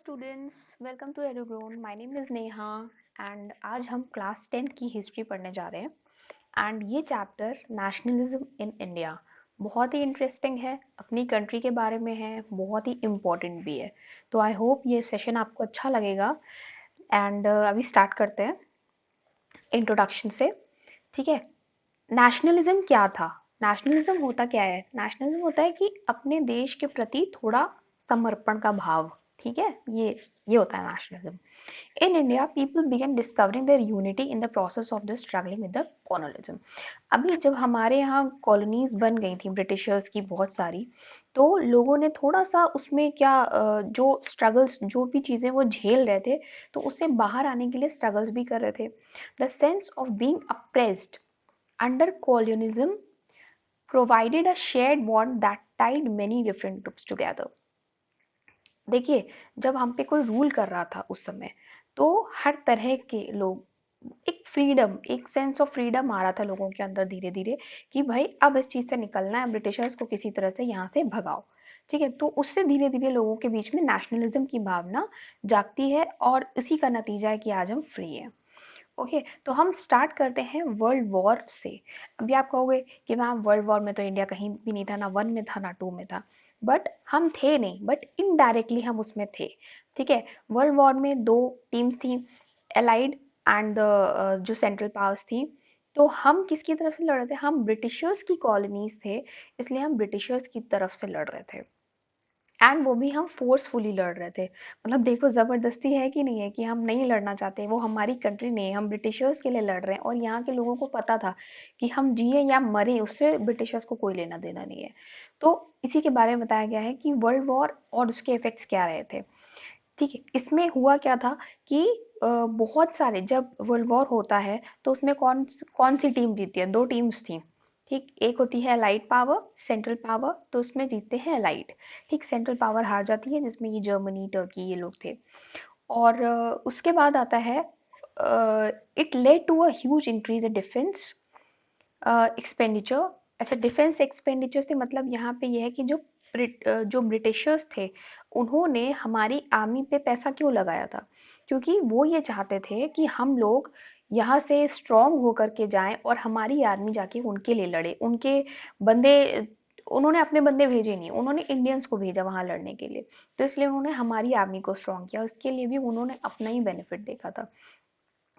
Students, welcome to Edugrown. My name is Neha and आज हम class 10 की हिस्ट्री पढ़ने जा रहे हैं। एंड ये चैप्टर नेशनलिज्म इन इंडिया बहुत ही इंटरेस्टिंग है, अपनी कंट्री के बारे में है, बहुत ही इम्पोर्टेंट भी है। तो आई होप ये सेशन आपको अच्छा लगेगा। एंड अभी स्टार्ट करते हैं इंट्रोडक्शन से। ठीक है, नेशनलिज्म क्या था? नेशनलिज्म होता क्या है? नेशनलिज्म होता है कि अपने देश के प्रति थोड़ा समर्पण का भाव। ठीक है, ये होता है nationalism. In India people began discovering their unity in the process of the struggling with the colonialism. अभी जब हमारे यहाँ कॉलोनीज बन गई थी ब्रिटिशर्स की बहुत सारी, तो लोगों ने थोड़ा सा उसमें क्या जो स्ट्रगल्स, जो भी चीज़ें वो झेल रहे थे, तो उससे बाहर आने के लिए स्ट्रगल्स भी कर रहे थे। The sense of being apprised under colonialism provided a shared bond that tied many different groups together. देखिए, जब हम पे कोई रूल कर रहा था उस समय, तो हर तरह के लोग, एक फ्रीडम, एक सेंस ऑफ फ्रीडम आ रहा था लोगों के अंदर धीरे धीरे कि भाई अब इस चीज से निकलना है, ब्रिटिशर्स को किसी तरह से यहाँ से भगाओ। ठीक है, तो उससे धीरे धीरे लोगों के बीच में नेशनलिज्म की भावना जागती है और इसी का नतीजा है कि आज हम फ्री हैं। ओके, तो हम स्टार्ट करते हैं वर्ल्ड वॉर से। अभी आप कहोगे कि मैम वर्ल्ड वॉर में तो इंडिया कहीं भी नहीं था, ना वन में था ना टू में था। बट हम थे नहीं, बट इनडायरेक्टली हम उसमें थे। ठीक है, वर्ल्ड वॉर में दो टीम्स थी, एलाइड एंड जो सेंट्रल पावर्स थी। तो हम किसकी तरफ से लड़ रहे थे? हम ब्रिटिशर्स की कॉलोनीज थे, इसलिए हम ब्रिटिशर्स की तरफ से लड़ रहे थे। एंड वो भी हम फोर्सफुली लड़ रहे थे। मतलब देखो, जबरदस्ती है कि नहीं है कि हम नहीं लड़ना चाहते, वो हमारी कंट्री नहीं है, हम ब्रिटिशर्स के लिए लड़ रहे हैं और यहाँ के लोगों को पता था कि हम जिए या मरे, उससे ब्रिटिशर्स को कोई लेना देना नहीं है। तो इसी के बारे में बताया गया है कि वर्ल्ड वॉर और उसके इफेक्ट्स क्या रहे थे। ठीक है, इसमें हुआ क्या था कि बहुत सारे, जब वर्ल्ड वॉर होता है तो उसमें कौन कौन सी टीम जीती है? दो टीम्स थी। ठीक, एक होती है अलाइड पावर, सेंट्रल पावर, तो उसमें जीतते हैं अलाइड। ठीक, सेंट्रल पावर हार जाती है, जिसमें ये जर्मनी, टर्की, ये लोग थे। और उसके बाद आता है, it led to a huge increase in defence expenditure. अच्छा, डिफेंस एक्सपेंडिचर से मतलब यहाँ पे ये है कि जो ब्रिटिशर्स थे, उन्होंने हमारी आर्मी पे पैसा क्यों लगाया था? क्योंकि वो ये चाहते थे कि हम लोग यहाँ से स्ट्रांग होकर के जाएं और हमारी आर्मी जाके उनके लिए लड़े। उनके बंदे, उन्होंने अपने बंदे भेजे नहीं, उन्होंने इंडियंस को भेजा वहां लड़ने के लिए। तो इसलिए उन्होंने हमारी आर्मी को स्ट्रांग किया, उसके लिए भी उन्होंने अपना ही बेनिफिट देखा था।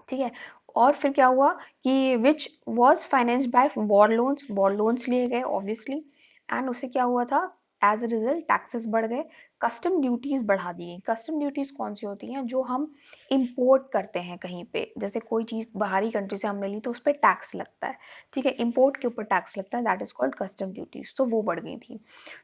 ठीक है, और फिर क्या हुआ कि which was financed by war loans लिए गए ऑब्वियसली। एंड उससे क्या हुआ था? एज अ रिजल्ट टैक्सेस बढ़ गए, कस्टम ड्यूटीज बढ़ा दी गई। कस्टम ड्यूटीज कौन सी होती हैं? जो हम इंपोर्ट करते हैं कहीं पे, जैसे कोई चीज बाहरी कंट्री से हमने ली तो उस पर टैक्स लगता है। ठीक है, इंपोर्ट के ऊपर टैक्स लगता है, that is called custom duties, तो वो बढ़ गई थी।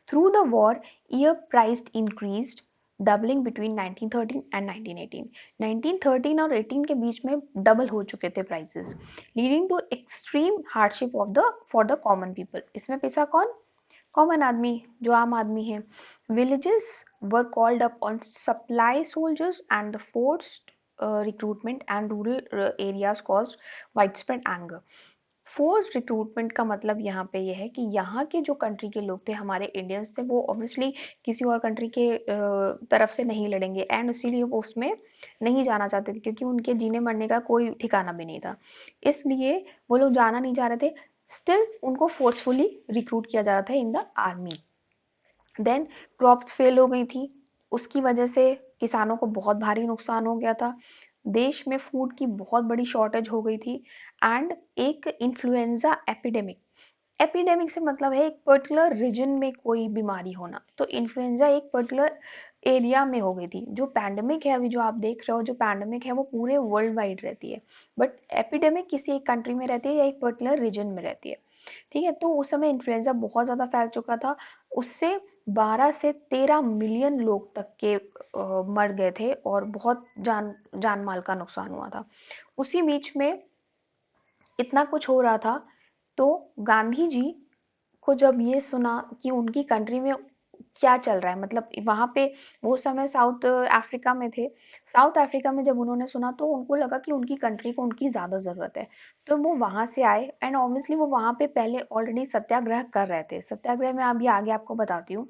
Through the war year price increased, doubling between 1913 and 1918। 1913 और 18 के बीच में डबल हो चुके थे prices, leading to extreme hardship of the for the common people. इसमें पैसा कौन? कॉमन आदमी, जो आम आदमी है। Villages were called up on supply soldiers and the forced recruitment and rural areas caused widespread anger. Force recruitment का मतलब यहाँ पे ये है कि यहाँ के जो कंट्री के लोग थे, हमारे इंडियंस थे, वो ऑब्वियसली किसी और कंट्री के तरफ से नहीं लड़ेंगे, एंड इसीलिए वो उसमें नहीं जाना चाहते थे, क्योंकि उनके जीने मरने का कोई ठिकाना भी नहीं था। इसलिए वो लोग जाना नहीं चाह रहे थे। स्टिल उनको फोर्सफुली रिक्रूट किया जा रहा था in the army. Then crops fail हो गई थी, उसकी वजह से किसानों को बहुत भारी नुकसान हो गया था। देश में फूड की बहुत बड़ी शॉर्टेज हो गई थी। एंड एक इन्फ्लुएंजा एपिडेमिक, एपिडेमिक से मतलब है एक पर्टिकुलर रीजन में कोई बीमारी होना, तो इन्फ्लुएंजा एक पर्टिकुलर एरिया में हो गई थी। जो पैंडेमिक है अभी जो आप देख रहे हो, जो पैंडेमिक है वो पूरे वर्ल्ड वाइड रहती है, बट एपिडेमिक किसी एक कंट्री में रहती है या एक पर्टिकुलर रीजन में रहती है। ठीक है, तो उस समय इन्फ्लुएंजा बहुत ज़्यादा फैल चुका था। उससे 12 से 13 मिलियन लोग तक के मर गए थे और बहुत जान माल का नुकसान हुआ था। उसी बीच में इतना कुछ हो रहा था, तो गांधी जी को जब ये सुना कि उनकी कंट्री में क्या चल रहा है, मतलब वहाँ पे वो समय साउथ अफ्रीका में थे। साउथ अफ्रीका में जब उन्होंने सुना तो उनको लगा कि उनकी कंट्री को उनकी ज़्यादा ज़रूरत है। तो वो वहाँ से आए एंड ऑब्वियसली वो वहाँ पे पहले ऑलरेडी सत्याग्रह कर रहे थे। सत्याग्रह मैं अभी आगे आपको बताती हूँ।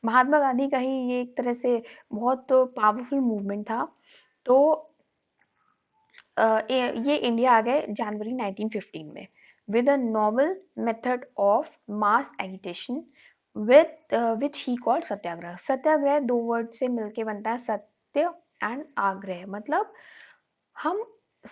महात्मा गांधी का ही ये एक तरह से बहुत पावरफुल मूवमेंट था। तो ये इंडिया आ गए जनवरी 1915 में with a novel method of mass agitation with which he called satyagraha. Satyagraha दो वर्ड से मिलके बनता है सत्य एंड आग्रह, मतलब हम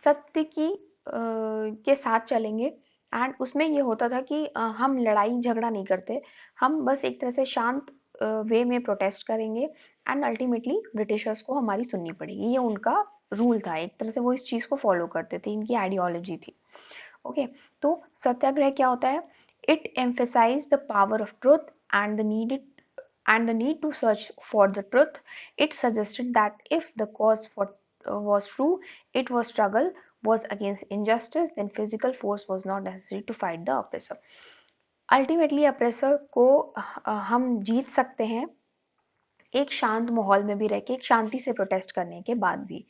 सत्य की के साथ चलेंगे। एंड उसमें ये होता था कि हम लड़ाई झगड़ा नहीं करते, हम बस एक तरह से शांत वे में प्रोटेस्ट करेंगे एंड अल्टीमेटली ब्रिटिशर्स को हमारी सुननी पड़ेगी। ये उनका रूल था, एक तरह से वो इस चीज़ को फॉलो करते थे, इनकी आइडियोलॉजी थी। ओके, तो सत्याग्रह क्या होता है? It emphasise the power of truth and the need to search for the truth. It suggested that if the cause was true, it was struggle was against injustice, then physical force was not necessary to fight the oppressor. Ultimately, oppressor को हम जीत सकते हैं एक शांत माहौल में भी रह के, एक शांति से प्रोटेस्ट करने के बाद भी।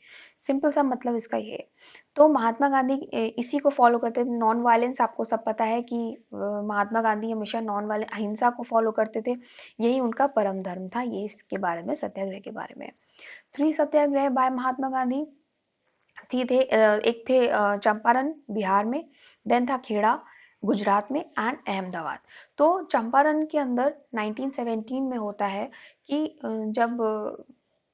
सिंपल सा मतलब इसका ये है। तो महात्मा गांधी इसी को फॉलो करते थे। नॉन वायलेंस, आपको सब पता है कि महात्मा गांधी हमेशा नॉन वायलेंस अहिंसा को फॉलो करते थे। यही उनका परम धर्म था। ये इसके बारे में, सत्याग्रह के बारे में। 3 सत्याग्रह बाय महात्मा गांधी एक थे चंपारण बिहार में, देन था खेड़ा गुजरात में एंड अहमदाबाद। तो चंपारण के अंदर 1917 में होता है कि जब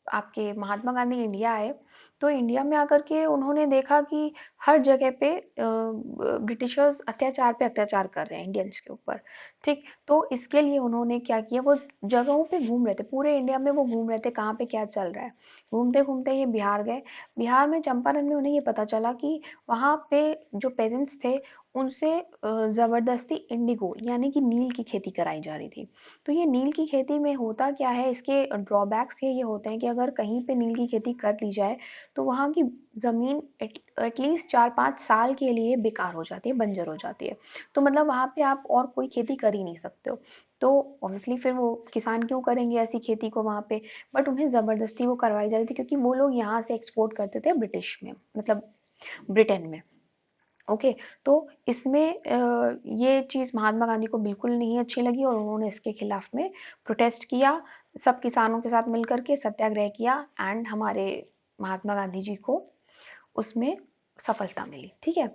आपके महात्मा गांधी इंडिया आए, तो इंडिया में आकर के उन्होंने देखा कि हर जगह पे ब्रिटिशर्स अत्याचार पे अत्याचार कर रहे हैं इंडियंस के ऊपर। ठीक, तो इसके लिए उन्होंने क्या किया, वो जगहों पे घूम रहे थे, पूरे इंडिया में वो घूम रहे थे कहाँ पे क्या चल रहा है। घूमते घूमते ये बिहार गए। बिहार में चंपारण में उन्हें ये पता चला कि वहाँ पे जो पेजेंट्स थे उनसे जबरदस्ती इंडिगो यानी कि नील की खेती कराई जा रही थी। तो ये नील की खेती में होता क्या है, इसके ड्रॉबैक्स ये होते हैं कि अगर कहीं पे नील की खेती कर ली जाए तो वहाँ की ज़मीन एटलीस्ट 4-5 साल के लिए बेकार हो जाती है, बंजर हो जाती है। तो मतलब वहाँ पे आप और कोई खेती कर ही नहीं सकते हो। तो ऑब्वियसली फिर वो किसान क्यों करेंगे ऐसी खेती को वहाँ पे, बट उन्हें ज़बरदस्ती वो करवाई जा रही थी क्योंकि वो लोग यहाँ से एक्सपोर्ट करते थे ब्रिटिश में, मतलब ब्रिटेन में। ओके, तो इसमें ये चीज़ महात्मा गांधी को बिल्कुल नहीं अच्छी लगी और उन्होंने इसके खिलाफ में प्रोटेस्ट किया। सब किसानों के साथ मिलकर के सत्याग्रह किया एंड हमारे महात्मा गांधी जी को उसमें सफलता मिली। ठीक है,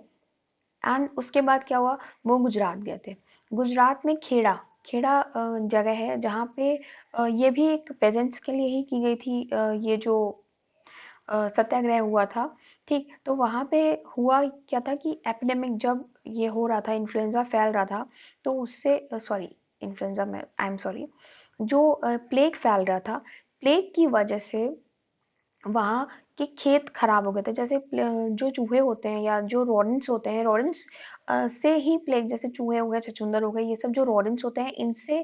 एंड उसके बाद क्या हुआ, वो गुजरात गए थे। गुजरात में खेड़ा खेड़ा जगह है जहाँ पे ये भी एक पेजेंट्स के लिए ही की गई थी, ये जो सत्याग्रह हुआ था। ठीक, तो वहाँ पे हुआ क्या था कि एपिडेमिक जब ये हो रहा था, इन्फ्लुएंजा फैल रहा था, तो उससे सॉरी, इन्फ्लुएंजा में आई एम सॉरी, जो प्लेग फैल रहा था, प्लेग की वजह से वहाँ के खेत खराब हो गए थे। जैसे जो चूहे होते हैं या जो रोडेंट्स होते हैं, रोडेंट्स से ही प्लेग, जैसे चूहे हो गए, छछूंदर हो गए, ये सब जो रोडेंट्स होते हैं इनसे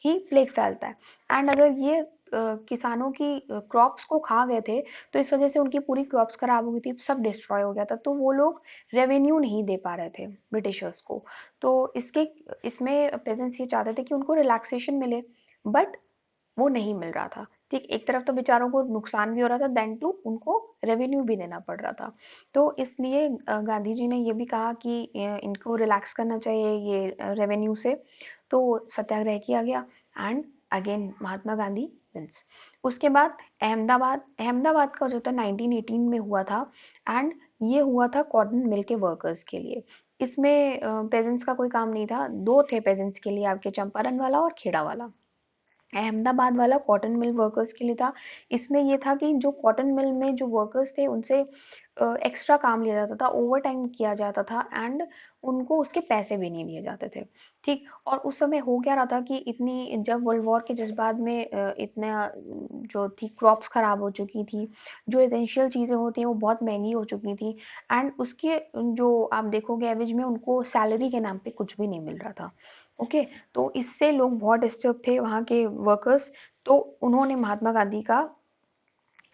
ही प्लेग फैलता है। एंड अगर ये किसानों की क्रॉप्स को खा गए थे तो इस वजह से उनकी पूरी क्रॉप्स खराब हो गई थी, सब डिस्ट्रॉय हो गया था। तो वो लोग रेवेन्यू नहीं दे पा रहे थे ब्रिटिशर्स को। तो इसमें पेजेंट्स ये चाहते थे कि उनको रिलैक्सेशन मिले, बट वो नहीं मिल रहा था। ठीक, एक तरफ तो बेचारों को नुकसान भी हो रहा था, देन टू उनको रेवेन्यू भी देना पड़ रहा था। तो इसलिए गांधी जी ने ये भी कहा कि इनको रिलैक्स करना चाहिए ये रेवेन्यू से। तो सत्याग्रह किया गया and again Mahatma Gandhi wins. उसके बाद अहमदाबाद, अहमदाबाद का जो था 1918 में हुआ था एंड ये हुआ था कॉटन मिल के वर्कर्स के लिए। इसमें पेजेंट्स का कोई काम नहीं था, दो थे पेजेंट्स के लिए, आपके चंपारण वाला और खेड़ा वाला। अहमदाबाद वाला कॉटन मिल वर्कर्स के लिए था। इसमें ये था कि जो कॉटन मिल में जो वर्कर्स थे उनसे एक्स्ट्रा काम लिया जाता था, ओवर टाइम किया जाता था एंड उनको उसके पैसे भी नहीं दिए जाते थे। ठीक, और उस समय हो क्या रहा था कि इतनी, जब वर्ल्ड वॉर के जज्बात में इतना जो थी क्रॉप्स खराब हो चुकी थी, जो एसेंशियल चीज़ें होती हैं वो बहुत महंगी हो चुकी थी एंड उसके जो आप देखोगे एवरेज में उनको सैलरी के नाम पे कुछ भी नहीं मिल रहा था। ओके, तो इससे लोग बहुत डिस्टर्ब थे वहाँ के वर्कर्स। तो उन्होंने महात्मा गांधी का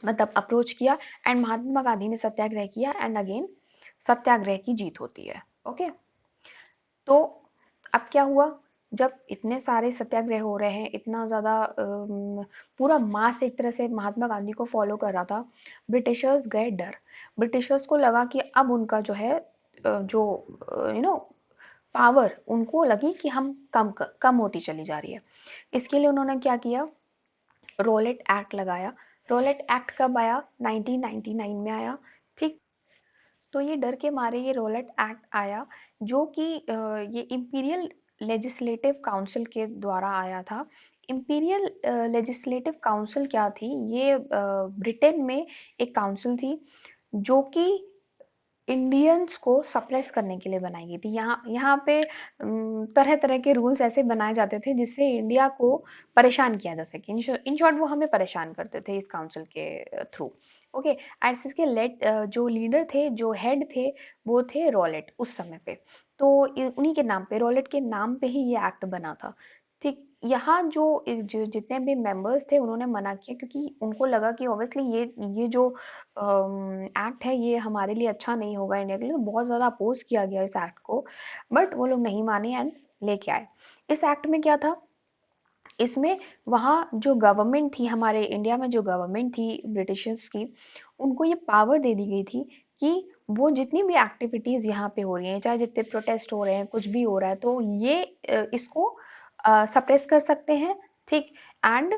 मतलब अप्रोच किया एंड महात्मा गांधी ने सत्याग्रह किया एंड अगेन सत्याग्रह की जीत होती है। ओके, तो अब क्या हुआ, जब इतने सारे सत्याग्रह हो रहे हैं, इतना ज़्यादा पूरा मास एक तरह से महात्मा गांधी को फॉलो कर रहा था, ब्रिटिशर्स गए डर। ब्रिटिशर्स को लगा कि अब उनका जो है जो पावर उनको लगी कि हम कम होती चली जा रही है। इसके लिए उन्होंने क्या किया, रोलेट एक्ट लगाया। रोलेट एक्ट कब आया, 1999 में आया। ठीक, तो ये डर के मारे ये रोलेट एक्ट आया, जो कि ये इंपीरियल लेजिस्लेटिव काउंसिल के द्वारा आया था। इंपीरियल लेजिस्लेटिव काउंसिल क्या थी, ये ब्रिटेन में एक काउंसिल थी जो कि इंडियंस को सप्रेस करने के लिए बनाई गई थी। यहाँ यहाँ पे तरह तरह के रूल्स ऐसे बनाए जाते थे जिससे इंडिया को परेशान किया जा सके। इन शॉर्ट वो हमें परेशान करते थे इस काउंसिल के थ्रू। ओके, एंड इसके जो लीडर थे, जो हेड थे, वो थे रॉलेट उस समय पे। तो उन्हीं के नाम पे, रॉलेट के नाम पे ही ये एक्ट बना था। ठीक, यहाँ जो जितने भी मेंबर्स थे उन्होंने मना किया, क्योंकि उनको लगा कि ऑब्वियसली ये जो एक्ट है ये हमारे लिए अच्छा नहीं होगा, इंडिया के लिए। बहुत ज़्यादा अपोज किया गया इस एक्ट को, बट वो लोग नहीं माने एंड लेके आए। इस एक्ट में क्या था, इसमें वहाँ जो गवर्नमेंट थी, हमारे इंडिया में जो गवर्नमेंट थी ब्रिटिशर्स की, उनको ये पावर दे दी गई थी कि वो जितनी भी एक्टिविटीज़ यहाँ पे हो रही हैं, चाहे जितने प्रोटेस्ट हो रहे हैं, कुछ भी हो रहा है, तो ये इसको सप्रेस कर सकते हैं। ठीक, एंड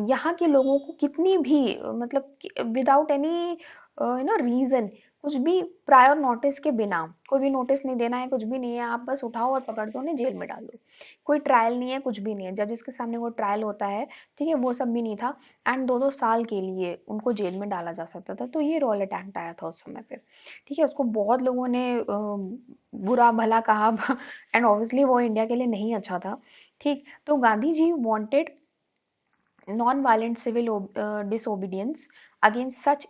यहाँ के लोगों को कितनी भी मतलब विदाउट एनी रीज़न, कुछ भी प्रायर नोटिस के बिना, कोई भी नोटिस नहीं देना है, कुछ भी नहीं है, आप बस उठाओ और पकड़ दो, उन्हें जेल में डाल दो। कोई ट्रायल नहीं है, कुछ भी नहीं है, जजेस के सामने वो ट्रायल होता है, ठीक है, वो सब भी नहीं था। एंड 2-2 साल के लिए उनको जेल में डाला जा सकता था। तो ये रॉलेट एक्ट आया था उस समय पे, ठीक है। उसको बहुत लोगों ने बुरा भला कहा एंड ऑब्वियसली वो इंडिया के लिए नहीं अच्छा था। ठीक, तो Gandhi ji wanted non-violent civil disobedience against such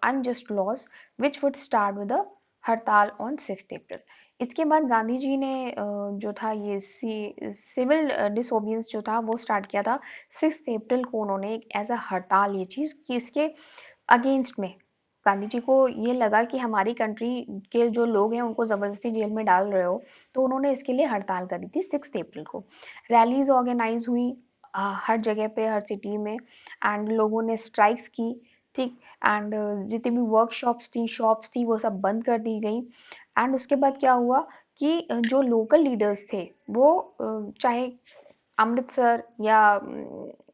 unjust laws, which would start with a हड़ताल on 6 अप्रैल। इसके बाद गांधी जी ने जो था ये सिविल डिसोबियंस जो था वो स्टार्ट किया था 6 अप्रैल को। उन्होंने एक एज अ हड़ताल ये चीज़ कि इसके अगेंस्ट में गांधी जी को ये लगा कि हमारी कंट्री के जो लोग हैं उनको ज़बरदस्ती जेल में डाल रहे हो, तो उन्होंने इसके लिए हड़ताल करी थी 6 अप्रैल को। रैलीज ऑर्गेनाइज हुई हर जगह पे, हर सिटी में, एंड लोगों ने स्ट्राइक्स की। ठीक, एंड जितनी भी वर्कशॉप्स थी, शॉप्स थी, वो सब बंद कर दी गई। एंड उसके बाद क्या हुआ कि जो लोकल लीडर्स थे वो चाहे अमृतसर या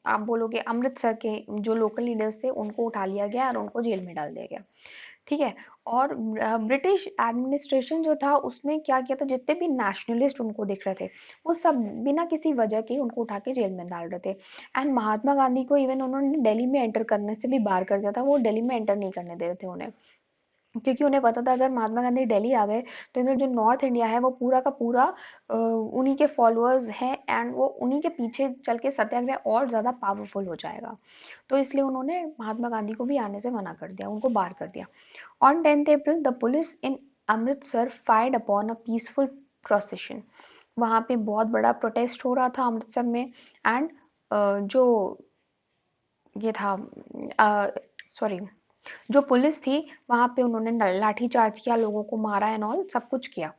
आप बोलोगे अमृतसर के जो लोकल लीडर्स थे उनको उठा लिया गया और उनको जेल में डाल दिया गया। ठीक है, और ब्रिटिश एडमिनिस्ट्रेशन जो था उसने क्या किया था, जितने भी नेशनलिस्ट उनको दिख रहे थे वो सब बिना किसी वजह के उनको उठा के जेल में डाल रहे थे। एंड महात्मा गांधी को इवन उन्होंने दिल्ली में एंटर करने से भी बाहर कर दिया था, वो दिल्ली में एंटर नहीं करने दे रहे थे उन्हें, क्योंकि उन्हें पता था अगर महात्मा गांधी दिल्ली आ गए तो इधर जो नॉर्थ इंडिया है वो पूरा का पूरा उन्हीं के फॉलोअर्स हैं एंड वो उन्हीं के पीछे चल के सत्याग्रह और ज़्यादा पावरफुल हो जाएगा। तो इसलिए उन्होंने महात्मा गांधी को भी आने से मना कर दिया, उनको बाहर कर दिया। On 10th April the police in Amritsar fired upon a peaceful procession. वहाँ पे बहुत बड़ा प्रोटेस्ट हो रहा था अमृतसर में। एंड जो ये था सॉरी, जो पुलिस थी वहाँ पे उन्होंने लाठी चार्ज किया, लोगों को मारा एंड ऑल सब कुछ किया।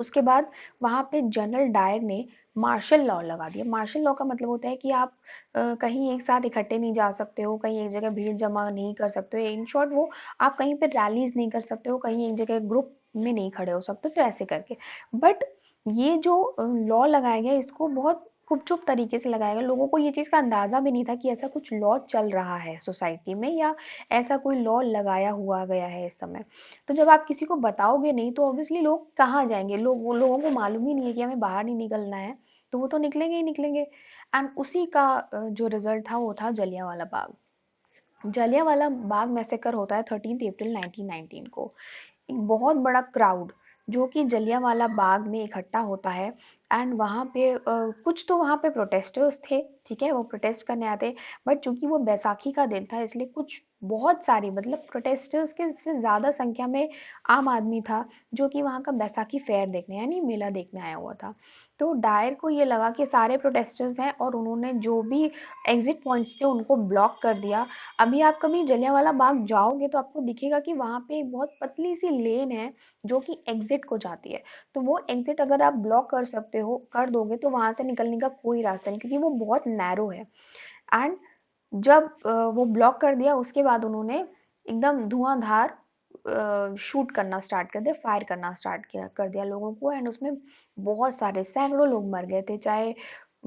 उसके बाद वहाँ पे जनरल डायर ने मार्शल लॉ लगा दिया। मार्शल लॉ का मतलब होता है कि आप कहीं एक साथ इकट्ठे नहीं जा सकते हो, कहीं एक जगह भीड़ जमा नहीं कर सकते हो। इन शॉर्ट वो आप कहीं पे रैलीज नहीं कर सकते हो, कहीं एक जगह ग्रुप में नहीं खड़े हो सकते, तो ऐसे करके। बट ये जो लॉ लगाया गया इसको बहुत गुपचुप तरीके से लगाया गया। लोगों को ये चीज़ का अंदाज़ा भी नहीं था कि ऐसा कुछ लॉ चल रहा है सोसाइटी में, या ऐसा कोई लॉ लगाया हुआ गया है इस समय। तो जब आप किसी को बताओगे नहीं तो ऑब्वियसली लोग कहाँ जाएंगे, लोगों को मालूम ही नहीं है कि हमें बाहर नहीं निकलना है, तो वो तो निकलेंगे ही निकलेंगे। एंड उसी का जो रिजल्ट था वो था जलियांवाला बाग। जलियांवाला बाग मैसेकर होता है 13 अप्रैल 1919 को। एक बहुत बड़ा क्राउड जो कि जलियांवाला बाग में इकट्ठा होता है। एंड वहाँ पे कुछ तो वहाँ पे प्रोटेस्टर्स थे, ठीक है, वो प्रोटेस्ट करने आते। बट चूंकि वो बैसाखी का दिन था इसलिए कुछ बहुत सारी मतलब प्रोटेस्टर्स के से ज़्यादा संख्या में आम आदमी था जो कि वहाँ का बैसाखी फेयर देखने यानी मेला देखने आया हुआ था। तो डायर को ये लगा कि सारे प्रोटेस्टर्स हैं और उन्होंने जो भी एग्जिट पॉइंट्स थे उनको ब्लॉक कर दिया। अभी आप कभी जलियांवाला बाग जाओगे तो आपको दिखेगा कि वहाँ पे एक बहुत पतली सी लेन है जो कि एग्जिट को जाती है। तो वो एग्जिट अगर आप ब्लॉक कर सकते कर दोगे तो वहाँ से निकलने का कोई रास्ता नहीं, क्योंकि वो बहुत नैरो है। एंड जब वो ब्लॉक कर दिया, उसके बाद उन्होंने एकदम धुआंधार शूट करना स्टार्ट कर दिया, फायर करना स्टार्ट किया कर दिया लोगों को। एंड उसमें बहुत सारे सैकड़ों लोग मर गए थे, चाहे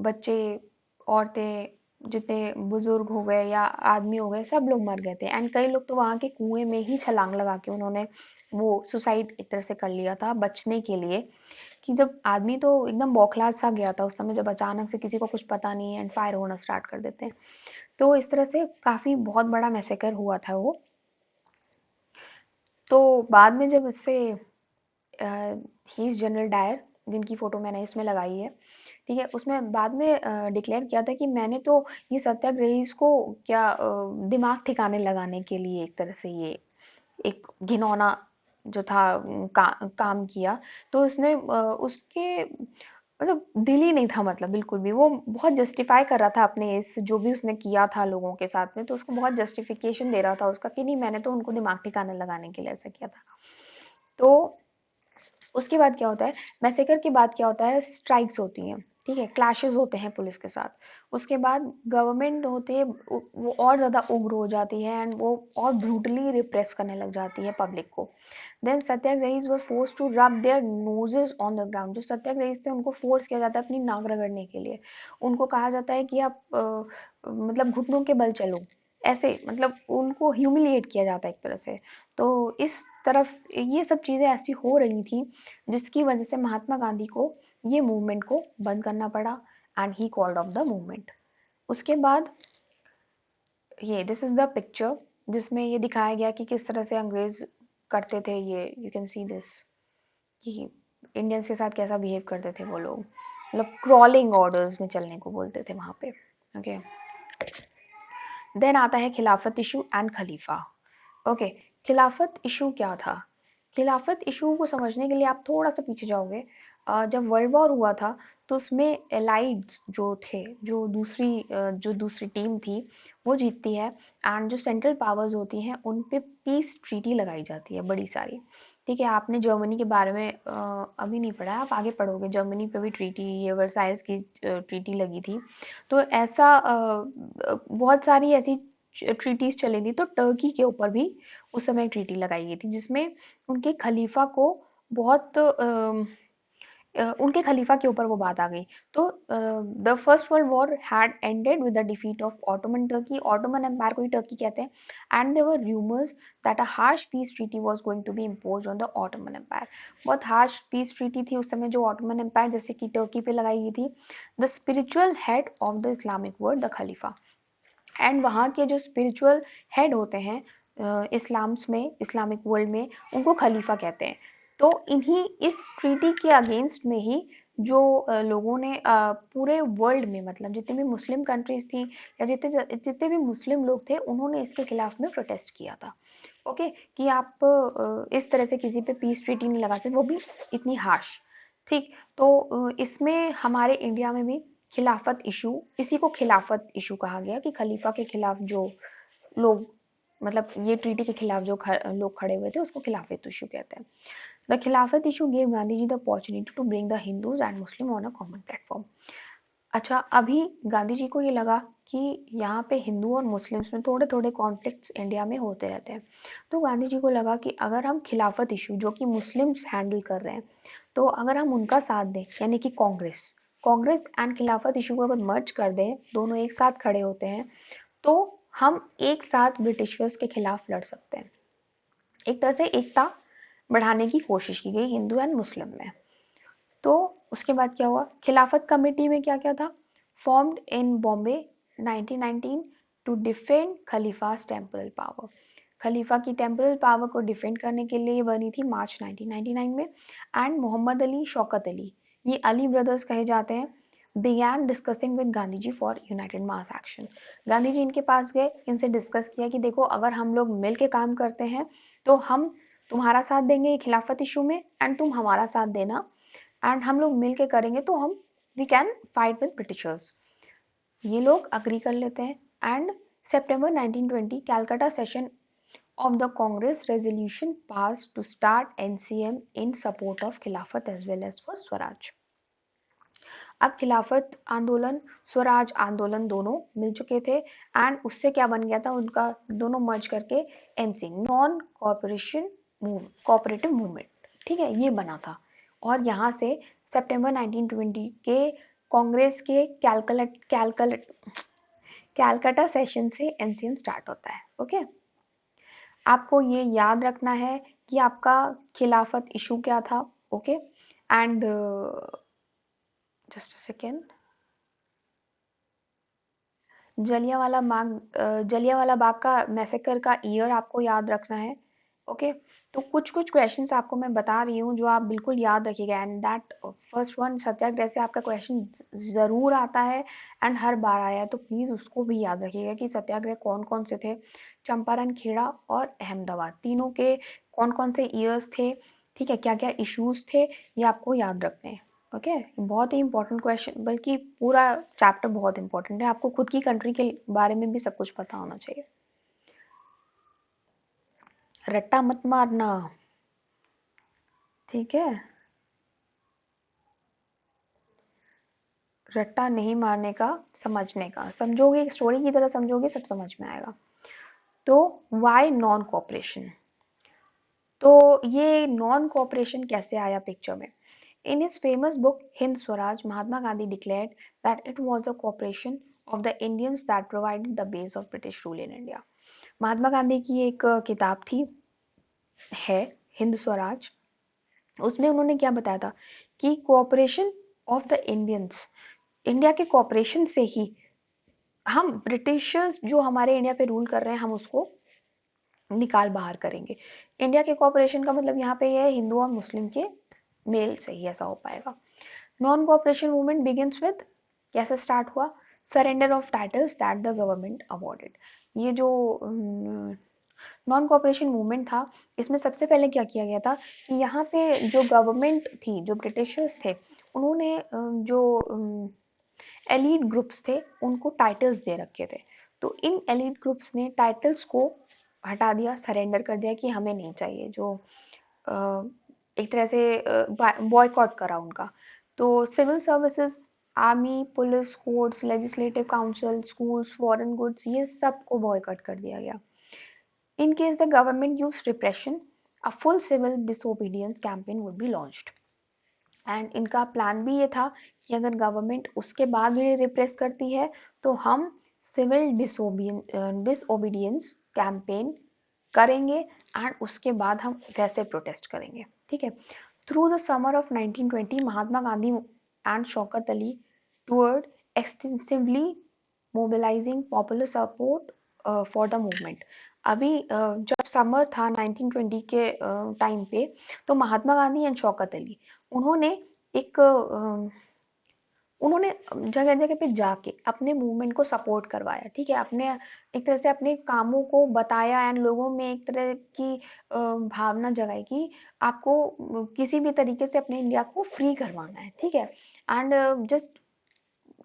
बच्चे, औरतें, जितने बुजुर्ग हो गए या आदमी हो गए, सब लोग मर गए थे। एंड कई लोग तो वहाँ के कुएं में ही छलांग लगा के उन्होंने वो सुसाइड एक तरह से कर लिया था बचने के लिए। कि जब आदमी तो एकदम बौखला सा गया था उस समय, जब अचानक से किसी को कुछ पता नहीं है एंड फायर होना स्टार्ट कर देते हैं। तो इस तरह से काफी बहुत बड़ा मैसेकर हुआ था वो। तो बाद में जब इससे ही इज जनरल डायर, जिनकी फोटो मैंने इसमें लगाई है, ठीक है, उसमें बाद में डिक्लेयर किया था कि मैंने तो ये सत्याग्रही को क्या दिमाग ठिकाने लगाने के लिए एक तरह से ये एक घिनौना जो था काम किया। तो उसने उसके मतलब दिल ही नहीं था, मतलब बिल्कुल भी। वो बहुत जस्टिफाई कर रहा था अपने इस जो भी उसने किया था लोगों के साथ में, तो उसको बहुत जस्टिफिकेशन दे रहा था उसका कि नहीं, मैंने तो उनको दिमाग ठिकाने लगाने के लिए ऐसा किया था। तो उसके बाद क्या होता है, मैसेकर के बाद क्या होता है, स्ट्राइक्स होती हैं, ठीक है, क्लैशेस होते हैं पुलिस के साथ। उसके बाद गवर्नमेंट होती है वो और ज़्यादा उग्र हो जाती है एंड वो और ब्रूटली रिप्रेस करने लग जाती है पब्लिक को। Then satyagrahis were forced to rub their noses on the ground. जो सत्याग्रही थे उनको फोर्स किया जाता है अपनी नाक रगड़ने के लिए। उनको कहा जाता है कि आप मतलब घुटनों के बल चलो, ऐसे मतलब उनको ह्यूमिलिएट किया जाता है एक तरह से। तो इस तरफ ये सब चीज़ें ऐसी हो रही थी जिसकी वजह से महात्मा गांधी को ये मूवमेंट को बंद करना पड़ा and he called off the movement. उसके बाद ये दिस इज द पिक्चर जिसमें ये दिखाया गया कि किस तरह से अंग्रेज करते थे। ये यू कैन सी दिस कि इंडियंस के साथ कैसा बिहेव करते थे वो लोग, मतलब क्रॉलिंग ऑर्डर्स में चलने को बोलते थे वहां पे। ओके, देन आता है खिलाफत इशू एंड खलीफा। ओके, खिलाफत इशू क्या था? खिलाफत इशू को समझने के लिए आप थोड़ा सा पीछे जाओगे। जब वर्ल्ड वॉर हुआ था तो उसमें एलाइड्स जो थे, जो दूसरी टीम थी, वो जीतती है। एंड जो सेंट्रल पावर्स होती हैं उन पे पीस ट्रीटी लगाई जाती है बड़ी सारी। ठीक है, आपने जर्मनी के बारे में अभी नहीं पढ़ा है, आप आगे पढ़ोगे। जर्मनी पे भी ट्रीटी, ये वर्साइल्स की ट्रीटी लगी थी। तो ऐसा बहुत सारी ऐसी ट्रीटीज चली थी। तो टर्की के ऊपर भी उस समय एक ट्रीटी लगाई गई थी जिसमें उनके खलीफा को बहुत उनके खलीफा के ऊपर वो बात आ गई। तो the first world war had ended with the defeat of Ottoman Turkey. Ottoman empire को ही टर्की कहते हैं। And there were rumours that a harsh peace treaty was going to be imposed on the Ottoman empire. बहुत harsh peace treaty थी उस समय जो Ottoman empire जैसे कि टर्की पे लगाई गई थी। The spiritual head of the Islamic world the Khalifa. And वहाँ के जो स्पिरिचुअल हेड होते हैं इस्लाम्स में, इस्लामिक वर्ल्ड में, उनको खलीफा कहते हैं। तो इन्हीं इस ट्रीटी के अगेंस्ट में ही जो लोगों ने पूरे वर्ल्ड में, मतलब जितने भी मुस्लिम कंट्रीज थी या जितने जितने भी मुस्लिम लोग थे, उन्होंने इसके खिलाफ में प्रोटेस्ट किया था। ओके, कि आप इस तरह से किसी पे पीस ट्रीटी नहीं लगा सकते, वो भी इतनी हार्श। ठीक, तो इसमें हमारे इंडिया में भी खिलाफत इशू, इसी को खिलाफत इशू कहा गया कि खलीफा के खिलाफ जो लोग, मतलब ये ट्रीटी के खिलाफ जो लोग खड़े हुए थे उसको खिलाफत इशू कहते हैं। The Khilafat issue gave Gandhi ji the opportunity to bring the Hindus and Muslim on a common platform. अच्छा, अभी गांधी जी को ये लगा कि यहाँ पे हिंदू और मुस्लिम्स में थोड़े थोड़े कॉन्फ्लिक्ट्स इंडिया में होते रहते हैं। तो गांधी जी को लगा कि अगर हम खिलाफत इशू जो कि मुस्लिम्स हैंडल कर रहे हैं, तो अगर हम उनका साथ दें, यानी कि कांग्रेस कांग्रेस एंड खिलाफत इशू को अगर मर्ज कर दें, दोनों एक साथ खड़े होते हैं, तो हम एक साथ ब्रिटिशर्स के खिलाफ लड़ सकते हैं। एक तरह से एकता बढ़ाने की कोशिश की गई हिंदू एंड मुस्लिम में। तो उसके बाद क्या हुआ, खिलाफत कमेटी में क्या क्या था, formed in Bombay 1919 to defend khalifa's temporal power. खलीफा की टेम्पोरल पावर को डिफेंड करने के लिए बनी थी मार्च 1999 में। एंड मोहम्मद अली, शौकत अली, ये अली ब्रदर्स कहे जाते हैं, began discussing with Gandhi ji for united mass action. Gandhi ji इनके पास गए, इनसे डिस्कस किया कि देखो अगर हम लोग मिल के काम करते हैं तो हम तुम्हारा साथ देंगे खिलाफत इशू में एंड तुम हमारा साथ देना, एंड हम लोग मिल के करेंगे तो हम we can fight with Britishers. ये लोग अग्री कर लेते हैं। And September 1920 Calcutta session of the Congress resolution passed to start NCM in support of Khilafat as well as for Swaraj. अब खिलाफत आंदोलन, स्वराज आंदोलन दोनों मिल चुके थे एंड उससे क्या बन गया था, उनका दोनों मर्ज करके NC, non cooperation cooperative movement, ठीक है, ये बना था। और यहाँ से सितंबर 1920 के कांग्रेस के कैलकाटा सेशन से एनसीएम स्टार्ट होता है। ओके, आपको ये याद रखना है कि आपका खिलाफत इशू क्या था। Okay, and just second, Jallianwala Bagh का मैसेकर का ईयर आपको याद रखना है। ओके, तो कुछ कुछ क्वेश्चंस आपको मैं बता रही हूँ जो आप बिल्कुल याद रखिएगा, एंड दैट फर्स्ट वन, सत्याग्रह से आपका क्वेश्चन जरूर आता है एंड हर बार आया है, तो प्लीज उसको भी याद रखिएगा कि सत्याग्रह कौन कौन से थे। चंपारण, खेड़ा और अहमदाबाद, तीनों के कौन कौन से ईयर्स थे, ठीक है, क्या क्या इश्यूज थे, ये आपको याद रखने हैं। ओके, बहुत ही इंपॉर्टेंट क्वेश्चन, बल्कि पूरा चैप्टर बहुत इंपॉर्टेंट है, आपको खुद की कंट्री के बारे में भी सब कुछ पता होना चाहिए। रट्टा मत मारना, ठीक है, रट्टा नहीं मारने का, समझने का, समझोगे, एक स्टोरी की तरह समझोगे, सब समझ में आएगा। तो वाई नॉन कोऑपरेशन, तो ये नॉन कोऑपरेशन कैसे आया पिक्चर में। In his famous book Hind Swaraj, Mahatma Gandhi declared that it was the cooperation of the Indians that provided the base of British rule in India. Mahatma Gandhi की एक किताब थी, है हिंद स्वराज, उसमें उन्होंने क्या बताया था कि cooperation of the Indians, India के कोऑपरेशन से ही हम ब्रिटिशर्स जो हमारे इंडिया पे रूल कर रहे हैं, हम उसको निकाल बाहर करेंगे। इंडिया के कोऑपरेशन का मतलब यहाँ पे है हिंदू और मुस्लिम के मेल से ही ऐसा हो पाएगा। Non cooperation movement begins with, कैसे स्टार्ट हुआ, surrender of titles that the government awarded. ये जो नॉन कोऑपरेशन मूवमेंट था, इसमें सबसे पहले क्या किया गया था कि यहाँ पे जो गवर्नमेंट थी, जो ब्रिटिशर्स थे, उन्होंने जो एलीट ग्रुप्स थे उनको टाइटल्स दे रखे थे। तो इन एलीट ग्रुप्स ने टाइटल्स को हटा दिया, सरेंडर कर दिया कि हमें नहीं चाहिए, जो एक तरह से बॉयकॉट करा उनका। तो civil services, army, police, courts, legislative council, schools, foreign goods, ये सब को बॉयकॉट कर दिया गया। In case the government use repression, a full civil disobedience campaign would be launched. And इनका प्लान भी ये था कि अगर गवर्नमेंट उसके बाद भी रिप्रेस करती है तो हम सिविल डिसोबीडियंस कैंपेन करेंगे एंड उसके बाद हम वैसे प्रोटेस्ट करेंगे, ठीक है। Through the summer of 1920 Mahatma Gandhi and Shaukat Ali toured extensively mobilising popular support for the movement. अभी जब समर था 1920 के टाइम पे, तो महात्मा गांधी एंड शौकत अली, उन्होंने एक उन्होंने जगह जगह पे जाके अपने मूवमेंट को सपोर्ट करवाया, ठीक है, अपने एक तरह से अपने कामों को बताया एंड लोगों में एक तरह की भावना जगाई कि आपको किसी भी तरीके से अपने इंडिया को फ्री करवाना है, ठीक है। एंड जस्ट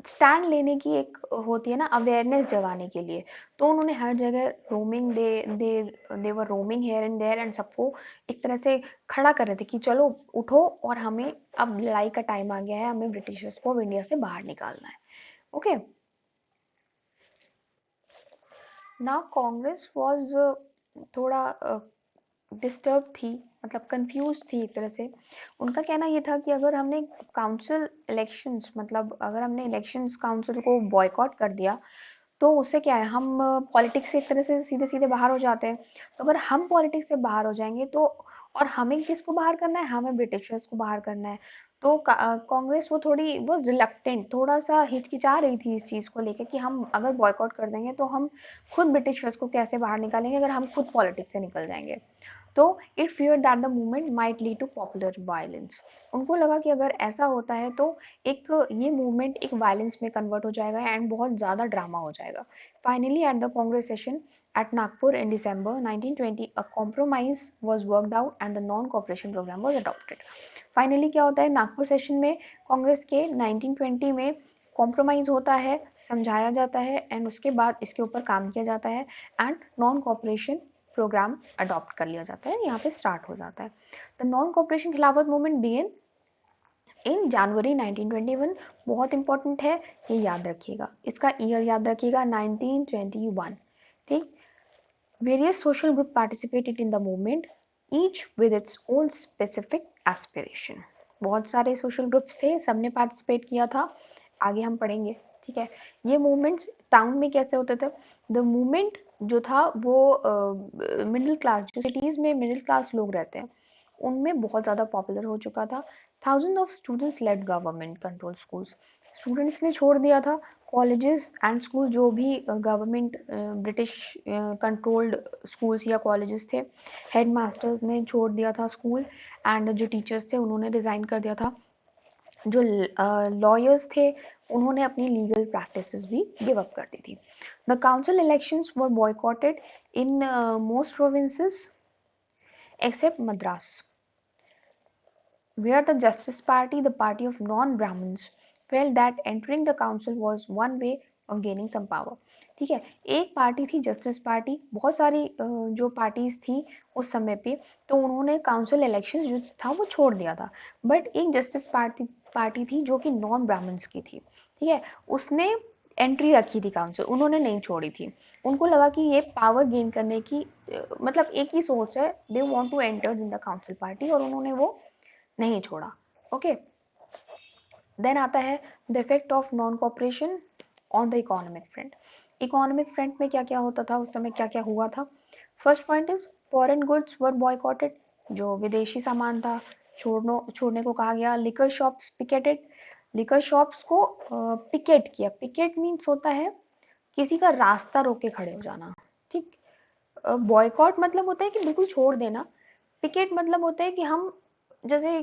स्टैंड लेने की एक होती है ना, अवेयरनेस जगाने के लिए, तो उन्होंने हर जगह roaming they were roaming here and there and सबको एक तरह से खड़ा कर रहे थे कि चलो उठो और हमें अब लड़ाई का टाइम आ गया है, हमें ब्रिटिशर्स को अब इंडिया से बाहर निकालना है। ओके, ना कांग्रेस वाज थोड़ा डिस्टर्ब थी, मतलब कंफ्यूज थी एक तरह से। उनका कहना ये था कि अगर हमने काउंसिल इलेक्शंस, मतलब अगर हमने इलेक्शंस काउंसिल को बॉयकॉट कर दिया तो उससे क्या है, हम पॉलिटिक्स से एक तरह से सीधे सीधे बाहर हो जाते हैं। तो अगर हम पॉलिटिक्स से बाहर हो जाएंगे तो, और हमें किसको बाहर करना है, हमें ब्रिटिशर्स को बाहर करना है। तो कांग्रेस वो रिलक्टेंट, थोड़ा सा हिचकिचा रही थी इस चीज को लेकर कि हम अगर बॉयकॉट कर देंगे तो हम खुद ब्रिटिशर्स को कैसे बाहर निकालेंगे अगर हम खुद पॉलिटिक्स से निकल जाएंगे। तो it fear that the movement might lead to popular violence. उनको लगा कि अगर ऐसा होता है तो एक ये मूवमेंट एक वायलेंस में कन्वर्ट हो जाएगा एंड बहुत ज़्यादा ड्रामा हो जाएगा। Finally at the Congress session at Nagpur in December 1920, a compromise was worked out and the non-cooperation program was adopted. Finally क्या होता है, नागपुर सेशन में कांग्रेस के 1920 में कॉम्प्रोमाइज होता है, समझाया जाता है एंड उसके बाद इसके ऊपर काम किया जाता है and non cooperation programme adopt कर लिया जाता है, यहाँ पे स्टार्ट हो जाता है। द नॉन कॉपरेशन खिलाफत मूवमेंट बिगिन इन जनवरी 1921, बहुत इंपॉर्टेंट है, ये याद रखिएगा, इसका ईयर याद रखिएगा 1921। ठीक। Various social group participated in the movement, each with its own specific aspiration. बहुत सारे सोशल ग्रुप्स थे, सबने पार्टिसिपेट किया था, आगे हम पढ़ेंगे। ठीक है। ये मूवमेंट्स टाउन में कैसे होते थे? द मूवमेंट जो था वो मिडिल क्लास, जो सिटीज में मिडिल क्लास लोग रहते हैं उनमें बहुत ज़्यादा पॉपुलर हो चुका था। Thousand of students lead government control schools, students ने छोड़ दिया था कॉलेजेस एंड स्कूल, जो भी गवर्नमेंट ब्रिटिश कंट्रोल्ड स्कूल्स या कॉलेजेस थे, हेड मास्टर्स ने छोड़ दिया था स्कूल, एंड जो टीचर्स थे उन्होंने रिज़ाइन कर दिया था। जो लॉयर्स थे उन्होंने अपनी लीगल प्रैक्टिसेस भी गिव अप कर दी थी। The council elections were boycotted in most provinces except Madras, where the Justice Party, the party of non-Brahmins, felt that entering the council was one way of gaining some power। ठीक है। एक party थी justice party, बहुत सारी जो parties थी उस समय पे, तो उन्होंने काउंसिल इलेक्शन जो था वो छोड़ दिया था, बट एक जस्टिस पार्टी पार्टी थी जो कि नॉन ब्राह्मण्स की थी। ठीक है। उसने एंट्री रखी थी काउंसिल, उन्होंने नहीं छोड़ी थी। उनको लगा कि ये पावर गेन करने की मतलब एक ही सोच है, they want to enter in the council party, और उन्होंने वो नहीं छोड़ा। ओके। देन आता है the effect of non cooperation on the economic front. Economic front में क्या क्या होता था उस समय, क्या क्या हुआ था? First point is foreign goods were boycotted, जो विदेशी सामान था छोड़ने को कहा गया। Liquor shops picketed, liquor shops को पिकेट किया। पिकेट मीन्स होता है किसी का रास्ता रोक के खड़े हो जाना। ठीक। बॉयकॉट मतलब होता है कि बिल्कुल छोड़ देना, पिकेट मतलब होता है कि हम जैसे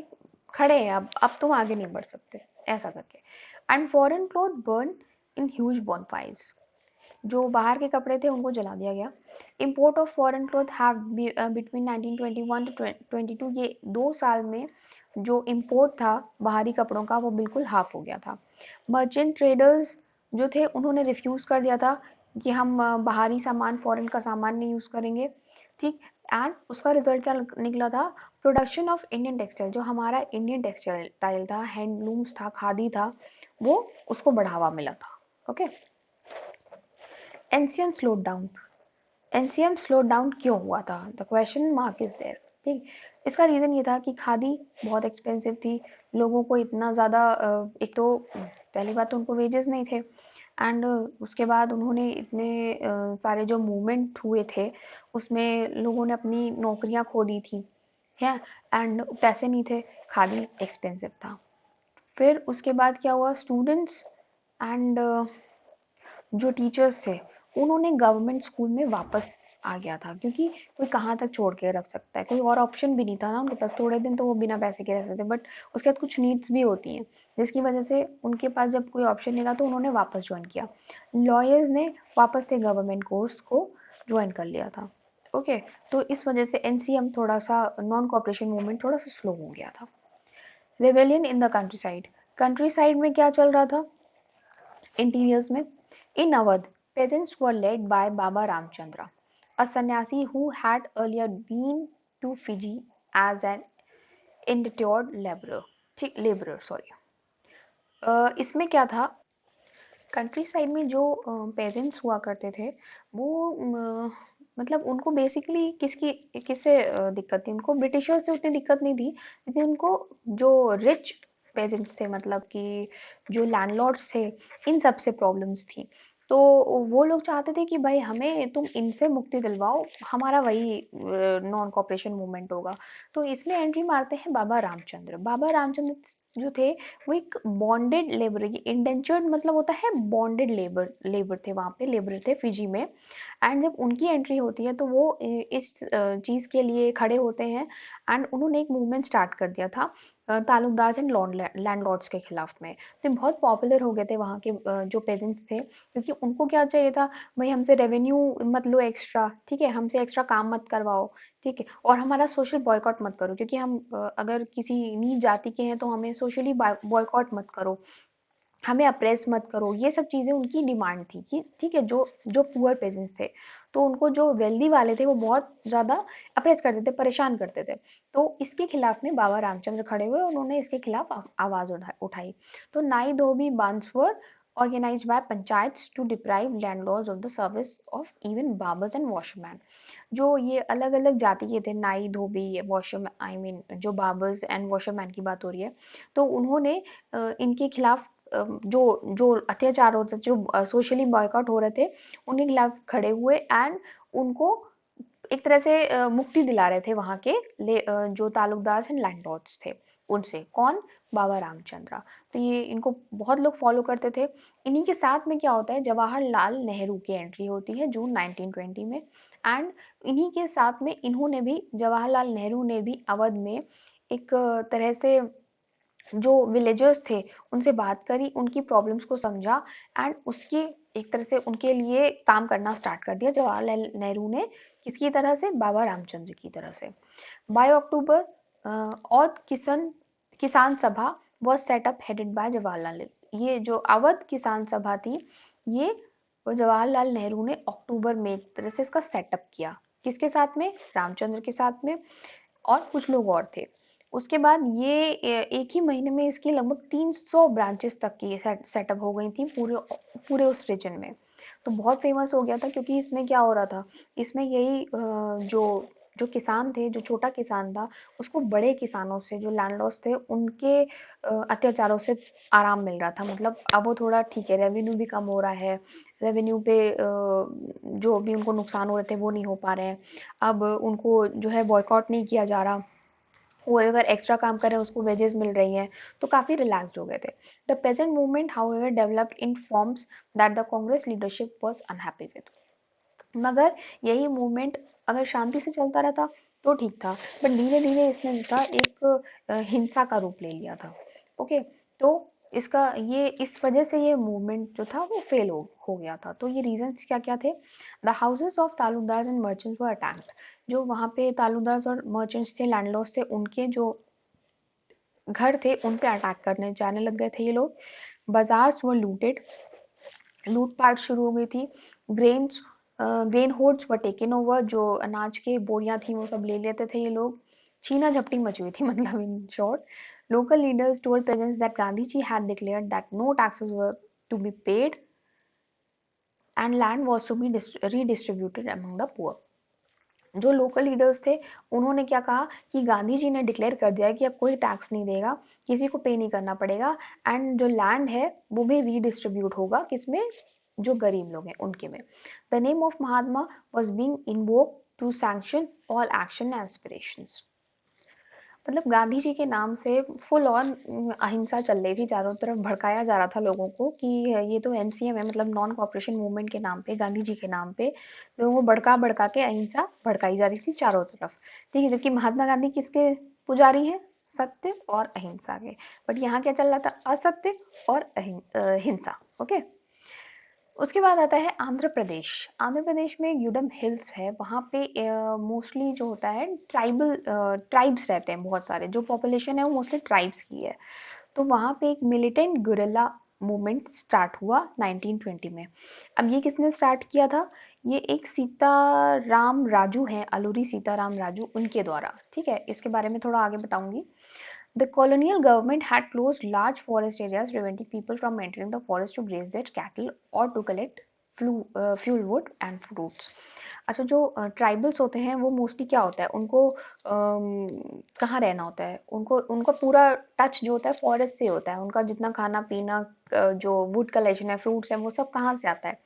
खड़े हैं, अब तुम आगे नहीं बढ़ सकते, ऐसा करके। And foreign cloth burn in huge bonfires, जो बाहर के कपड़े थे उनको जला दिया गया। Import of foreign cloth have between 1921 to 22, ये 2 साल में जो इम्पोर्ट था बाहरी कपड़ों का वो बिल्कुल हाफ हो गया था। मर्चेंट ट्रेडर्स जो थे उन्होंने रिफ्यूज कर दिया था कि हम बाहरी सामान, फॉरेन का सामान नहीं यूज करेंगे। ठीक। एंड उसका रिजल्ट क्या निकला था? प्रोडक्शन ऑफ इंडियन टेक्सटाइल, जो हमारा इंडियन टेक्सटाइल था, हैंडलूम्स था, खादी था, वो उसको बढ़ावा मिला था। Okay. NCM slowed down, NCM slow down क्यों हुआ था? The question mark is there. ठीक। इसका रीज़न ये था कि खादी बहुत एक्सपेंसिव थी, लोगों को इतना ज़्यादा एक तो पहली बात तो उनको वेजेस नहीं थे, एंड उसके बाद उन्होंने इतने सारे जो मूवमेंट हुए थे उसमें लोगों ने अपनी नौकरियां खो दी थी, है, एंड पैसे नहीं थे, खादी एक्सपेंसिव था। फिर उसके बाद क्या हुआ? स्टूडेंट्स एंड जो टीचर्स थे उन्होंने गवर्नमेंट स्कूल में वापस आ गया था, क्योंकि कोई कहाँ तक छोड़ के रख सकता है, कोई और ऑप्शन भी नहीं था ना उनके पास। थोड़े दिन तो वो बिना पैसे के रह सकते, बट उसके बाद कुछ नीड्स भी होती हैं, जिसकी वजह से उनके पास जब कोई ऑप्शन नहीं रहा तो उन्होंने वापस ज्वाइन किया। लॉयर्स ने वापस से गवर्नमेंट कोर्स को ज्वाइन कर लिया था। ओके। तो इस वजह से एनसीएम थोड़ा सा, नॉन कॉपरेशन मूवमेंट थोड़ा सा स्लो हो गया था। Rebellion in the country side, country side में क्या चल रहा था? इंटीरियर्स में, in Awadh, peasants were led by Baba Ramchandra, a sannyasi who had earlier been to Fiji as an indentured laborer. laborer sorry. इसमें क्या था? कंट्री साइड में जो पेजेंट्स हुआ करते थे वो मतलब उनको बेसिकली किससे दिक्कत थी? उनको ब्रिटिशर्स से उतनी दिक्कत नहीं थी जितनी उनको जो रिच पेजेंट्स थे, मतलब कि जो लैंडलॉर्ड्स थे, इन सब से प्रॉब्लम्स थी। तो वो लोग चाहते थे कि भाई हमें तुम इनसे मुक्ति दिलवाओ, हमारा वही नॉन कॉपरेशन मूवमेंट होगा। तो इसमें एंट्री मारते हैं बाबा रामचंद्र। बाबा रामचंद्र जो थे वो एक बॉन्डेड लेबर, इंडेंचर्ड मतलब होता है बॉन्डेड लेबर, लेबर थे वहाँ पे, लेबर थे फिजी में। एंड जब उनकी एंट्री होती है तो वो इस चीज़ के लिए खड़े होते हैं, एंड उन्होंने एक मूवमेंट स्टार्ट कर दिया था तालुकदार एंड लैंडलॉर्ड्स के खिलाफ में। तो ये बहुत पॉपुलर हो गए थे वहाँ के जो पेजेंट्स थे, क्योंकि उनको क्या चाहिए था? भाई हमसे रेवेन्यू मत लो एक्स्ट्रा, ठीक है, हमसे एक्स्ट्रा काम मत करवाओ, ठीक है, और हमारा सोशल बॉयकॉट मत करो, क्योंकि हम अगर किसी नीच जाति के हैं तो हमें सोशली बॉयकॉट मत करो। हमें अप्रेस मत करो, ये सब चीज़ें उनकी डिमांड थी कि ठीक है, जो जो पुअर पेजेंट्स थे, तो उनको जो वेल्दी वाले थे वो बहुत ज़्यादा अप्रेस करते थे, परेशान करते थे। तो इसके खिलाफ में बाबा रामचंद्र खड़े हुए, उन्होंने इसके खिलाफ आवाज़ उठाई। तो नाई धोबी बंस वर organized by panchayats to deprive landlords of the service of even barbers and washermen। जो ये अलग-अलग जाति के थे, नाई, धोबी, वॉशरमैन, आई मीन जो बार्बर्स एंड वॉशरमैन की बात हो रही है, तो उन्होंने इनके खिलाफ जो जो अत्याचार होते थे, जो सोशली बॉयकॉट हो रहे थे, उनके खिलाफ खड़े हुए एंड उनको एक तरह से मुक्ति दिला रहे थे वहाँ के जो तालुकदार एंड लैंडलॉर्ड्स थे उनसे। कौन? बाबा रामचंद्र। तो ये इनको बहुत लोग फॉलो करते थे। इन्हीं के साथ में क्या होता है, जवाहरलाल नेहरू की एंट्री होती है जून 1920 में। एंड इन्हीं के साथ में इन्होंने भी, जवाहरलाल नेहरू ने भी अवध में एक तरह से जो विलेजर्स थे उनसे बात करी, उनकी प्रॉब्लम्स को समझा एंड उसकी एक तरह से उनके लिए काम करना स्टार्ट कर दिया जवाहरलाल नेहरू ने। किसकी तरह से? बाबा रामचंद्र की तरह से। बाय अक्टूबर और किसान सभा was setup headed by Jawaharlal Nehru. ये जो अवध किसान सभा थी, ये जवाहरलाल नेहरू ने अक्टूबर में एक तरह से इसका सेटअप किया। किसके साथ में? रामचंद्र के साथ में, और कुछ लोग और थे। उसके बाद ये एक ही महीने में इसकी लगभग 300 ब्रांचेस तक की सेटअप हो गई थी पूरे पूरे उस रीजन में। तो बहुत फेमस हो गया था, क्योंकि इसमें क्या हो रहा था, इसमें यही जो जो किसान थे, जो छोटा किसान था, उसको बड़े किसानों से, जो लैंडलॉर्ड्स थे, उनके अत्याचारों से आराम मिल रहा था। मतलब अब वो थोड़ा ठीक है, रेवेन्यू भी कम हो रहा है, रेवेन्यू पे जो भी उनको नुकसान हो रहे थे वो नहीं हो पा रहे हैं। अब उनको जो है बॉयकॉट नहीं किया जा रहा, वो अगर एक्स्ट्रा काम कर रहे हैं उसको वेजेस मिल रही हैं, तो काफ़ी रिलैक्स्ड हो गए थे। The present movement however developed in forms that the Congress leadership was unhappy with. मगर यही मूवमेंट अगर शांति से चलता रहता तो ठीक था, बट धीरे धीरे इसने जो था एक हिंसा का रूप ले लिया था। ओके, तो इसका ये इस वजह से ये मूवमेंट जो था वो फेल हो गया था। तो ये रीजंस क्या क्या थे? The houses of taluqdars and merchants were attacked. जो वहाँ पे तालुकदार्स और मर्चेंट्स थे, लैंडलॉर्ड्स थे, उनके जो घर थे उन पे अटैक करने जाने लग गए थे ये लोग। बाजार्स वर लूटेड, लूटपाट शुरू हो गई थी। Grains grain hoards were taken over, जो अनाज के बोरियां थी वो सब ले लेते थे ये लोग। छीना झपटी मची हुई थी मतलब in short. Local leaders told peasants that Gandhi ji had declared that no taxes were to be paid and land was to be redistributed among the poor. जो लोकल लीडर्स थे उन्होंने क्या कहा कि गांधी जी ने डिक्लेयर कर दिया है कि अब कोई टैक्स नहीं देगा, किसी को पे नहीं करना पड़ेगा, एंड जो लैंड है वो भी रीडिस्ट्रीब्यूट होगा, किसमें? जो गरीब लोग हैं उनके में। The name of Mahatma was being invoke to sanction all action and aspirations. मतलब गांधी जी के नाम से फुल ऑन अहिंसा चल रही थी, चारों तरफ भड़काया जा रहा था लोगों को कि ये तो एनसीएम है, मतलब नॉन कॉपरेशन मूवमेंट के नाम पे, गांधी जी के नाम पे लोगों को भड़का भड़का के अहिंसा भड़काई जा रही थी चारों तरफ। ठीक है, जबकि महात्मा गांधी किसके पुजारी हैं? सत्य और अहिंसा के। बट यहाँ क्या चल रहा था? असत्य और हिंसा। ओके, उसके बाद आता है आंध्र प्रदेश। आंध्र प्रदेश में यूडम हिल्स है, वहाँ पे मोस्टली जो होता है ट्राइब्स रहते हैं बहुत सारे, जो पॉपुलेशन है वो मोस्टली ट्राइब्स की है। तो वहाँ पे एक मिलिटेंट गुरिल्ला मूवमेंट स्टार्ट हुआ 1920 में। अब ये किसने स्टार्ट किया था? ये एक सीताराम राजू हैं, अलूरी सीताराम राजू, उनके द्वारा। ठीक है, इसके बारे में थोड़ा आगे बताऊंगी। The colonial government had closed large forest areas, preventing people from entering the forest to graze their cattle or to collect fuel wood and fruits। अच्छा, जो ट्राइबल्स होते हैं वो मोस्टली क्या होता है, उनको कहाँ रहना होता है, उनको उनका पूरा टच जो होता है फॉरेस्ट से होता है। उनका जितना खाना पीना, जो वुड कलेक्शन है, फ्रूट्स है, वो सब कहाँ से आता है?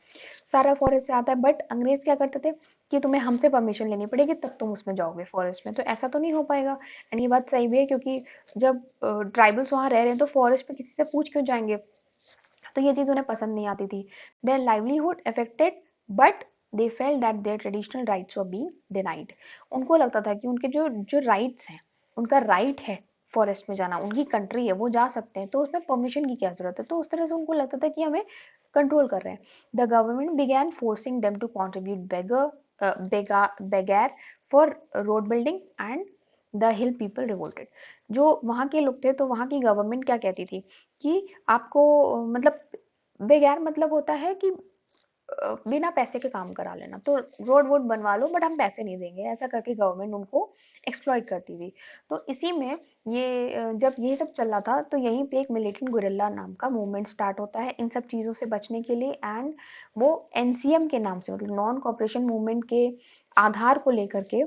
सारा फॉरेस्ट से आता है। बट अंग्रेज क्या करते थे कि तुम्हें हमसे परमिशन लेनी पड़ेगी तब तुम उसमें जाओगे फॉरेस्ट में। तो ऐसा तो नहीं हो पाएगा। एंड ये बात सही भी है, क्योंकि जब ट्राइबल्स वहाँ रह रहे हैं तो फॉरेस्ट में किसी से पूछ क्यों जाएंगे? तो ये चीज़ उन्हें पसंद नहीं आती थी। Their livelihood affected, but they felt that there traditional rights were being denied. उनको लगता था कि उनके जो जो राइट्स हैं, उनका राइट है फॉरेस्ट में जाना, उनकी कंट्री है, वो जा सकते हैं, तो उसमें परमिशन की क्या जरूरत है? तो उस तरह से उनको लगता था कि हमें कंट्रोल कर रहे हैं। The government began forcing them to contribute begar for road building and the hill people revolted. जो वहाँ के लोग थे, तो वहाँ की गवर्नमेंट क्या कहती थी कि आपको मतलब बेगैर मतलब होता है कि बिना पैसे के काम करा लेना, तो रोड वोड बनवा लो बट हम पैसे नहीं देंगे, ऐसा करके गवर्नमेंट उनको एक्सप्लॉइट करती थी। तो इसी में ये जब ये सब चल रहा था, तो यहीं पे एक मिलिटेंट गुरिल्ला नाम का मूवमेंट स्टार्ट होता है इन सब चीज़ों से बचने के लिए। एंड वो एनसीएम के नाम से, मतलब नॉन कॉपरेशन मूवमेंट के आधार को लेकर के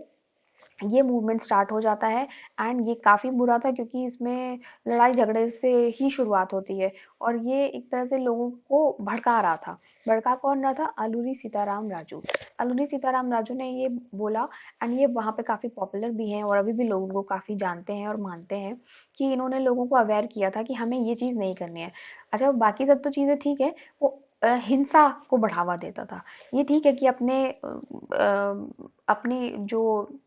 ये मूवमेंट स्टार्ट हो जाता है। एंड ये काफ़ी बुरा था, क्योंकि इसमें लड़ाई झगड़े से ही शुरुआत होती है, और ये एक तरह से लोगों को भड़का रहा था। भड़का कौन रहा था? अलूरी सीताराम राजू। अलूरी सीताराम राजू ने ये बोला, एंड ये वहाँ पे काफ़ी पॉपुलर भी हैं और अभी भी लोग उनको काफ़ी जानते हैं और मानते हैं कि इन्होंने लोगों को अवेयर किया था कि हमें ये चीज़ नहीं करनी है। अच्छा, बाकी सब तो चीज़ें ठीक है, वो हिंसा को बढ़ावा देता था। ये ठीक है कि अपनी जो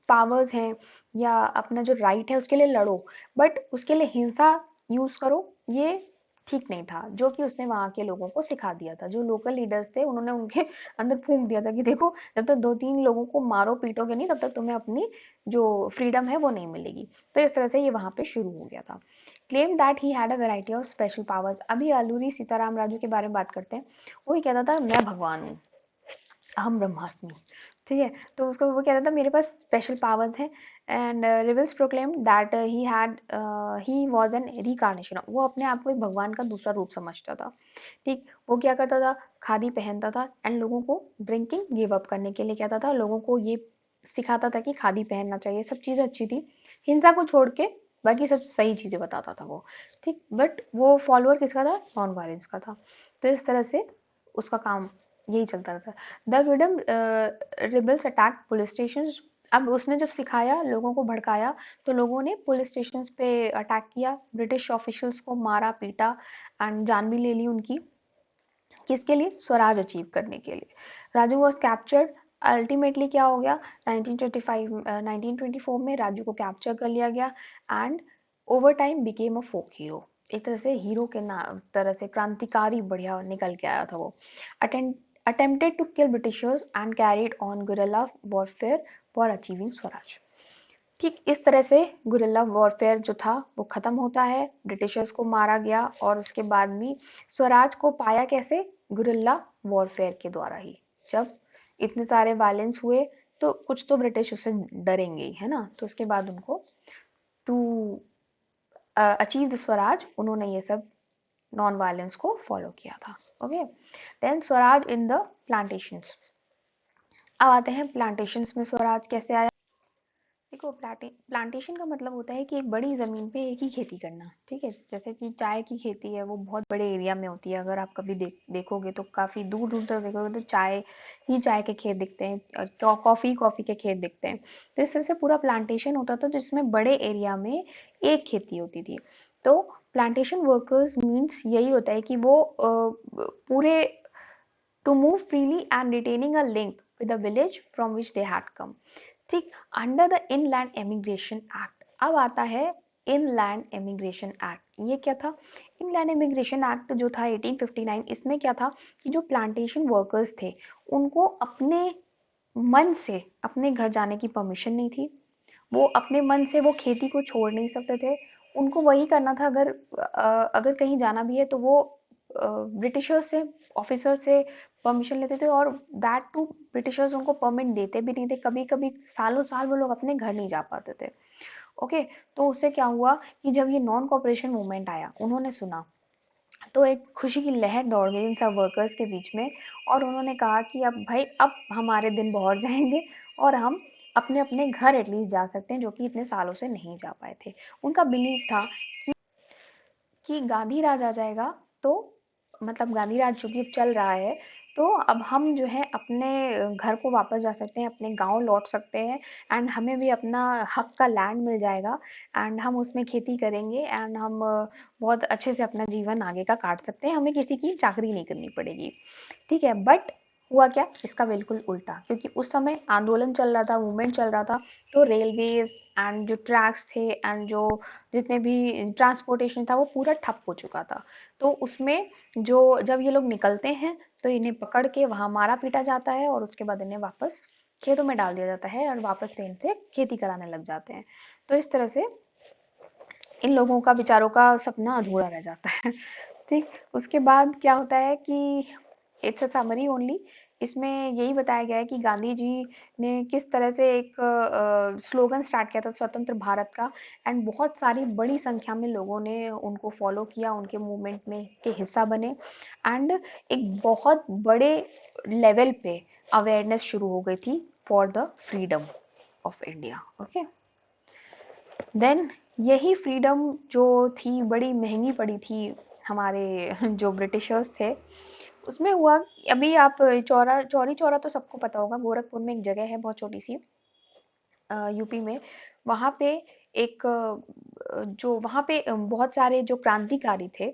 पावर्स हैं या अपना जो राइट है उसके लिए लड़ो, बट उसके लिए हिंसा यूज करो, ये ठीक नहीं था, जो कि उसने वहां के लोगों को सिखा दिया था। जो लोकल लीडर्स थे, उन्होंने उनके अंदर फूंक दिया था कि देखो, जब तक दो तीन लोगों को मारो पीटोगे नहीं, तब तक तुम्हें अपनी जो फ्रीडम है वो नहीं मिलेगी। तो इस तरह से ये वहां पे शुरू हो गया था। Claim that he had a variety of special powers. अभी अलूरी सीताराम राजू के बारे में बात करते हैं। वो ही कहता था, मैं भगवान हूँ, अहम ब्रह्मास्मि। ठीक है, तो उसको वो कह रहा था मेरे पास स्पेशल पावर्स हैं। And rivals proclaim that he was an reincarnation. वो अपने आप को एक भगवान का दूसरा रूप समझता था। ठीक, वो क्या करता था? खादी पहनता था एंड लोगों को ड्रिंकिंग गिव अप करने के लिए कहता था, लोगों को ये सिखाता था कि खादी पहनना चाहिए, सब चीज़ें अच्छी थी, हिंसा को छोड़ के बाकी सब सही चीज़ें बताता था वो। ठीक, बट वो फॉलोअर किसका था? नॉन वायलेंस का था। तो इस तरह से उसका काम यही चलता रहता। The freedom rebels attack police station. अब उसने जब सिखाया, लोगों को भड़काया, तो लोगों ने पुलिस स्टेशन पे अटैक किया, ब्रिटिश ऑफिशियल्स को मारा पीटा एंड जान भी ले ली उनकी। किसके लिए? स्वराज अचीव करने के लिए। Raju was captured. अल्टीमेटली क्या हो गया? 1924 में राजू को कैप्चर कर लिया गया and over time became a folk hero. एक तरह से हीरो के नाम तरह से क्रांतिकारी बढ़िया निकल के आया था वो। Attempted to kill Britishers and carried on guerrilla warfare for achieving swaraj. ठीक इस तरह से गुरिल्ला वॉरफेयर जो था वो खत्म होता है, ब्रिटिशर्स को मारा गया, और उसके बाद भी स्वराज को पाया कैसे? गुरिल्ला वॉरफेयर के द्वारा ही। जब इतने सारे वायलेंस हुए, तो कुछ तो ब्रिटिश उससे डरेंगे ही, है ना? तो उसके बाद उनको टू अचीव द स्वराज, उन्होंने ये सब नॉन वायलेंस को फॉलो किया था। Okay, then swaraj in the plantations. अब आते हैं प्लांटेशंस में स्वराज कैसे आया। देखो, प्लांटेशन का मतलब होता है कि एक बड़ी ज़मीन पे एक ही खेती करना। ठीक है, जैसे कि चाय की खेती है, वो बहुत बड़े एरिया में होती है। अगर आप कभी देखोगे तो काफ़ी दूर दूर तक देखोगे तो चाय के खेत दिखते हैं, कॉफ़ी के खेत दिखते हैं। तो इस तरह से पूरा प्लांटेशन होता था, जिसमें बड़े एरिया में एक खेती होती थी। तो प्लांटेशन वर्कर्स मीन्स यही होता है कि वो पूरे to move freely and retaining a link with the village from which they had come. ठीक, under the inland emigration act. अब आता है इनलैंड एमिग्रेशन एक्ट। ये क्या था? इनलैंड इमिग्रेशन एक्ट जो था 1859, इसमें क्या था कि जो प्लांटेशन वर्कर्स थे, उनको अपने मन से अपने घर जाने की परमिशन नहीं थी। वो अपने मन से वो खेती को छोड़ नहीं सकते थे। उनको वही करना था। अगर कहीं जाना भी है तो वो ब्रिटिशर्स से, ऑफिसर से परमिशन लेते थे, और दैट टू ब्रिटिशर्स उनको परमिट देते भी नहीं थे। कभी कभी सालों साल वो लोग अपने घर नहीं जा पाते थे। ओके, तो उससे क्या हुआ कि जब ये नॉन कॉपरेशन मूवमेंट आया, उन्होंने सुना, तो एक खुशी की लहर दौड़ गई इन सब वर्कर्स के बीच में, और उन्होंने कहा कि अब भाई, अब हमारे दिन बहुत जाएंगे और हम अपने अपने घर एटलीस्ट जा सकते हैं, जो कि इतने सालों से नहीं जा पाए थे। उनका बिलीव था कि गांधी राज आ जाएगा, तो मतलब गांधी राज जो कि अब चल रहा है, तो अब हम जो है अपने घर को वापस जा सकते हैं, अपने गांव लौट सकते हैं, एंड हमें भी अपना हक का लैंड मिल जाएगा, एंड हम उसमें खेती करेंगे, एंड हम बहुत अच्छे से अपना जीवन आगे का काट सकते हैं, हमें किसी की चाकरी नहीं करनी पड़ेगी। ठीक है, बट हुआ क्या? इसका बिल्कुल उल्टा, क्योंकि उस समय आंदोलन चल रहा था, मूवमेंट चल रहा था, तो रेलवेज एंड जो ट्रैक्स थे एंड जो जितने भी ट्रांसपोर्टेशन था, वो पूरा ठप हो चुका था। तो उसमें जब ये लोग निकलते हैं, तो इन्हें पकड़ के वहां मारा पीटा जाता है, और उसके बाद इन्हें वापस खेतों में डाल दिया जाता है और वापस से इनसे खेती कराने लग जाते हैं। तो इस तरह से इन लोगों का बेचारों का सपना अधूरा रह जाता है। ठीक, उसके बाद क्या होता है कि इट्स अ समरी ओनली, इसमें यही बताया गया है कि गांधी जी ने किस तरह से एक स्लोगन स्टार्ट किया था स्वतंत्र भारत का, एंड बहुत सारी बड़ी संख्या में लोगों ने उनको फॉलो किया, उनके मूवमेंट में के हिस्सा बने, एंड एक बहुत बड़े लेवल पे अवेयरनेस शुरू हो गई थी for the freedom of India. Okay, then यही फ्रीडम जो थी बड़ी महंगी पड़ी थी हमारे जो ब्रिटिशर्स थे। उसमें हुआ, अभी आप चौरी चौरा तो सबको पता होगा, गोरखपुर में एक जगह है बहुत छोटी सी, यूपी में। वहाँ पे एक जो वहाँ पे बहुत सारे जो क्रांतिकारी थे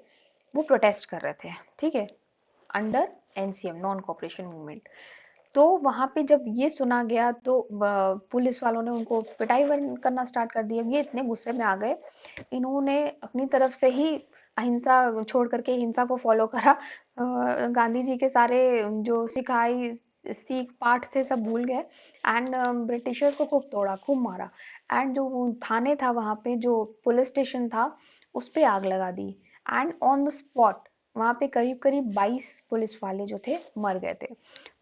वो प्रोटेस्ट कर रहे थे, ठीक है, under NCM, non cooperation movement. तो वहाँ पे जब ये सुना गया तो पुलिस वालों ने उनको पिटाई करना स्टार्ट कर दिया। ये इतने गुस्से में आ गए, इन्होंने अपनी तरफ से ही अहिंसा छोड़ करके हिंसा को फॉलो करा। गांधी जी के सारे जो सिखाई सीख पाठ थे सब भूल गए, एंड ब्रिटिशर्स को खूब तोड़ा, खूब मारा, एंड जो वो थाने था वहाँ पे, जो पुलिस स्टेशन था, उस पे आग लगा दी, एंड ऑन द स्पॉट वहाँ पे करीब करीब 22 पुलिस वाले जो थे मर गए थे।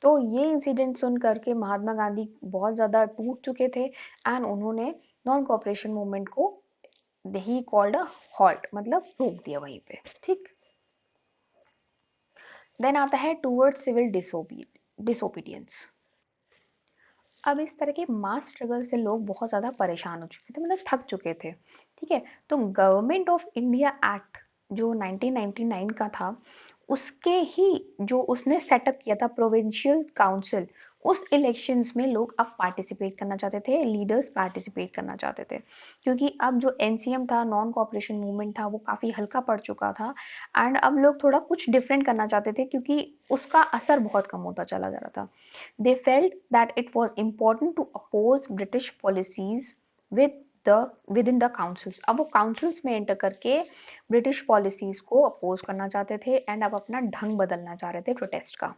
तो ये इंसिडेंट सुन करके महात्मा गांधी बहुत ज़्यादा टूट चुके थे, एंड उन्होंने नॉन कॉपरेशन मूवमेंट को ही कॉल्ड अ हॉल्ट, मतलब रोक दिया वहीं पे। ठीक, देन आता है टूवर्ड सिविल डिसोबीडियंस। अब इस तरह के मास स्ट्रगल से लोग बहुत ज़्यादा परेशान हो चुके थे, मतलब थक चुके थे। ठीक है, तो गवर्नमेंट ऑफ इंडिया एक्ट जो 1999 का था, उसके ही जो उसने सेटअप किया था प्रोविंशियल काउंसिल, उस इलेक्शंस में लोग अब पार्टिसिपेट करना चाहते थे, लीडर्स पार्टिसिपेट करना चाहते थे, क्योंकि अब जो एनसीएम था, नॉन कॉपरेशन मूवमेंट था, वो काफ़ी हल्का पड़ चुका था, एंड अब लोग थोड़ा कुछ डिफरेंट करना चाहते थे क्योंकि उसका असर बहुत कम होता चला जा रहा था। They felt that it was important to oppose British policies within the councils. अब वो councils में एंटर करके ब्रिटिश पॉलिसीज को अपोज करना चाहते थे, एंड अब अपना ढंग बदलना चाह रहे थे प्रोटेस्ट का।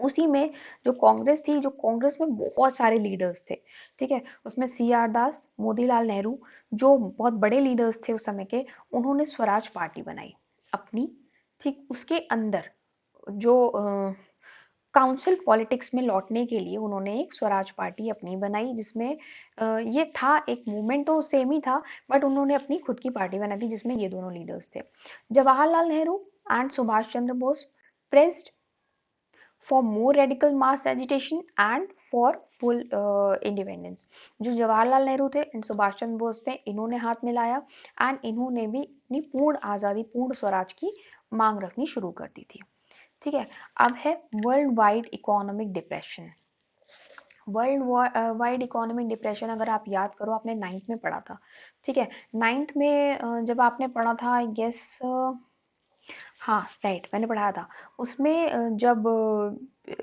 उसी में जो कांग्रेस थी, जो कांग्रेस में बहुत सारे लीडर्स थे, ठीक है, उसमें सी आर दास, मोतीलाल नेहरू, जो बहुत बड़े लीडर्स थे उस समय के, उन्होंने स्वराज पार्टी बनाई अपनी। ठीक, उसके अंदर जो काउंसिल पॉलिटिक्स में लौटने के लिए उन्होंने एक स्वराज पार्टी अपनी बनाई, जिसमें ये था एक मूवमेंट तो सेम ही था, बट उन्होंने अपनी खुद की पार्टी बनाई थी जिसमें ये दोनों लीडर्स थे। Jawaharlal Nehru and Subhash Chandra Bose pressed for more radical mass agitation and for full independence. जो जवाहरलाल नेहरू थे एंड सुभाष चंद्र बोस थे, इन्होंने हाथ मिलाया, एंड इन्होंने भी अपनी पूर्ण आज़ादी, पूर्ण स्वराज की मांग रखनी शुरू कर दी थी। ठीक है, अब है world wide economic depression. World wide economic depression अगर आप याद करो, आपने नाइन्थ में पढ़ा था, ठीक है, नाइन्थ में जब आपने पढ़ा था, आई गेस, हाँ राइट, मैंने पढ़ाया था उसमें, जब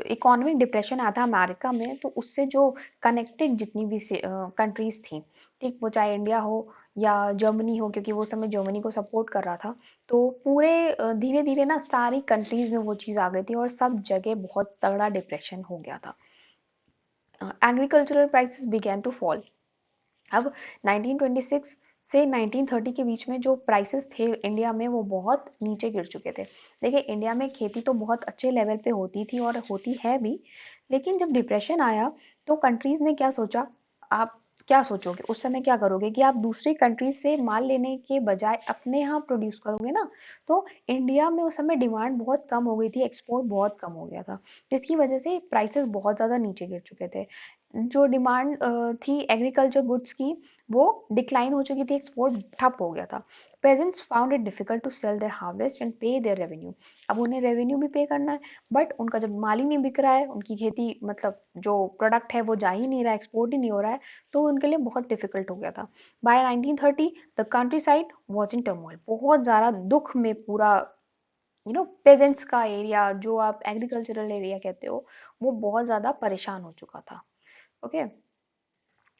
इकोनॉमिक डिप्रेशन आया था अमेरिका में, तो उससे जो कनेक्टेड जितनी भी कंट्रीज थी, ठीक, वो चाहे इंडिया हो या जर्मनी हो, क्योंकि वो समय जर्मनी को सपोर्ट कर रहा था, तो पूरे धीरे धीरे ना सारी कंट्रीज में वो चीज़ आ गई थी और सब जगह बहुत तगड़ा डिप्रेशन हो गया था। Agricultural prices began to fall. अब 1926 से 1930 के बीच में जो प्राइसेस थे इंडिया में, वो बहुत नीचे गिर चुके थे। देखिए, इंडिया में खेती तो बहुत अच्छे लेवल पे होती थी और होती है भी, लेकिन जब डिप्रेशन आया तो कंट्रीज ने क्या सोचा, आप क्या सोचोगे उस समय, क्या करोगे कि आप दूसरी कंट्रीज से माल लेने के बजाय अपने यहाँ प्रोड्यूस करोगे ना। तो इंडिया में उस समय डिमांड बहुत कम हो गई थी, एक्सपोर्ट बहुत कम हो गया था, जिसकी वजह से प्राइसेस बहुत ज़्यादा नीचे गिर चुके थे। जो डिमांड थी एग्रीकल्चर गुड्स की, वो डिक्लाइन हो चुकी थी, एक्सपोर्ट ठप हो गया था। Peasants found it difficult to sell their harvest and pay their revenue. अब उन्हें रेवेन्यू भी पे करना है, बट उनका जब माल ही नहीं बिक रहा है, उनकी खेती, मतलब जो प्रोडक्ट है वो जा ही नहीं रहा है, एक्सपोर्ट ही नहीं हो रहा है, तो उनके लिए बहुत डिफिकल्ट हो गया था। By 1930 the countryside was in turmoil, बहुत ज़्यादा दुख में पूरा, पेजेंट्स का एरिया, जो आप एग्रीकल्चरल एरिया कहते हो, वो बहुत ज़्यादा परेशान हो चुका था। ओके,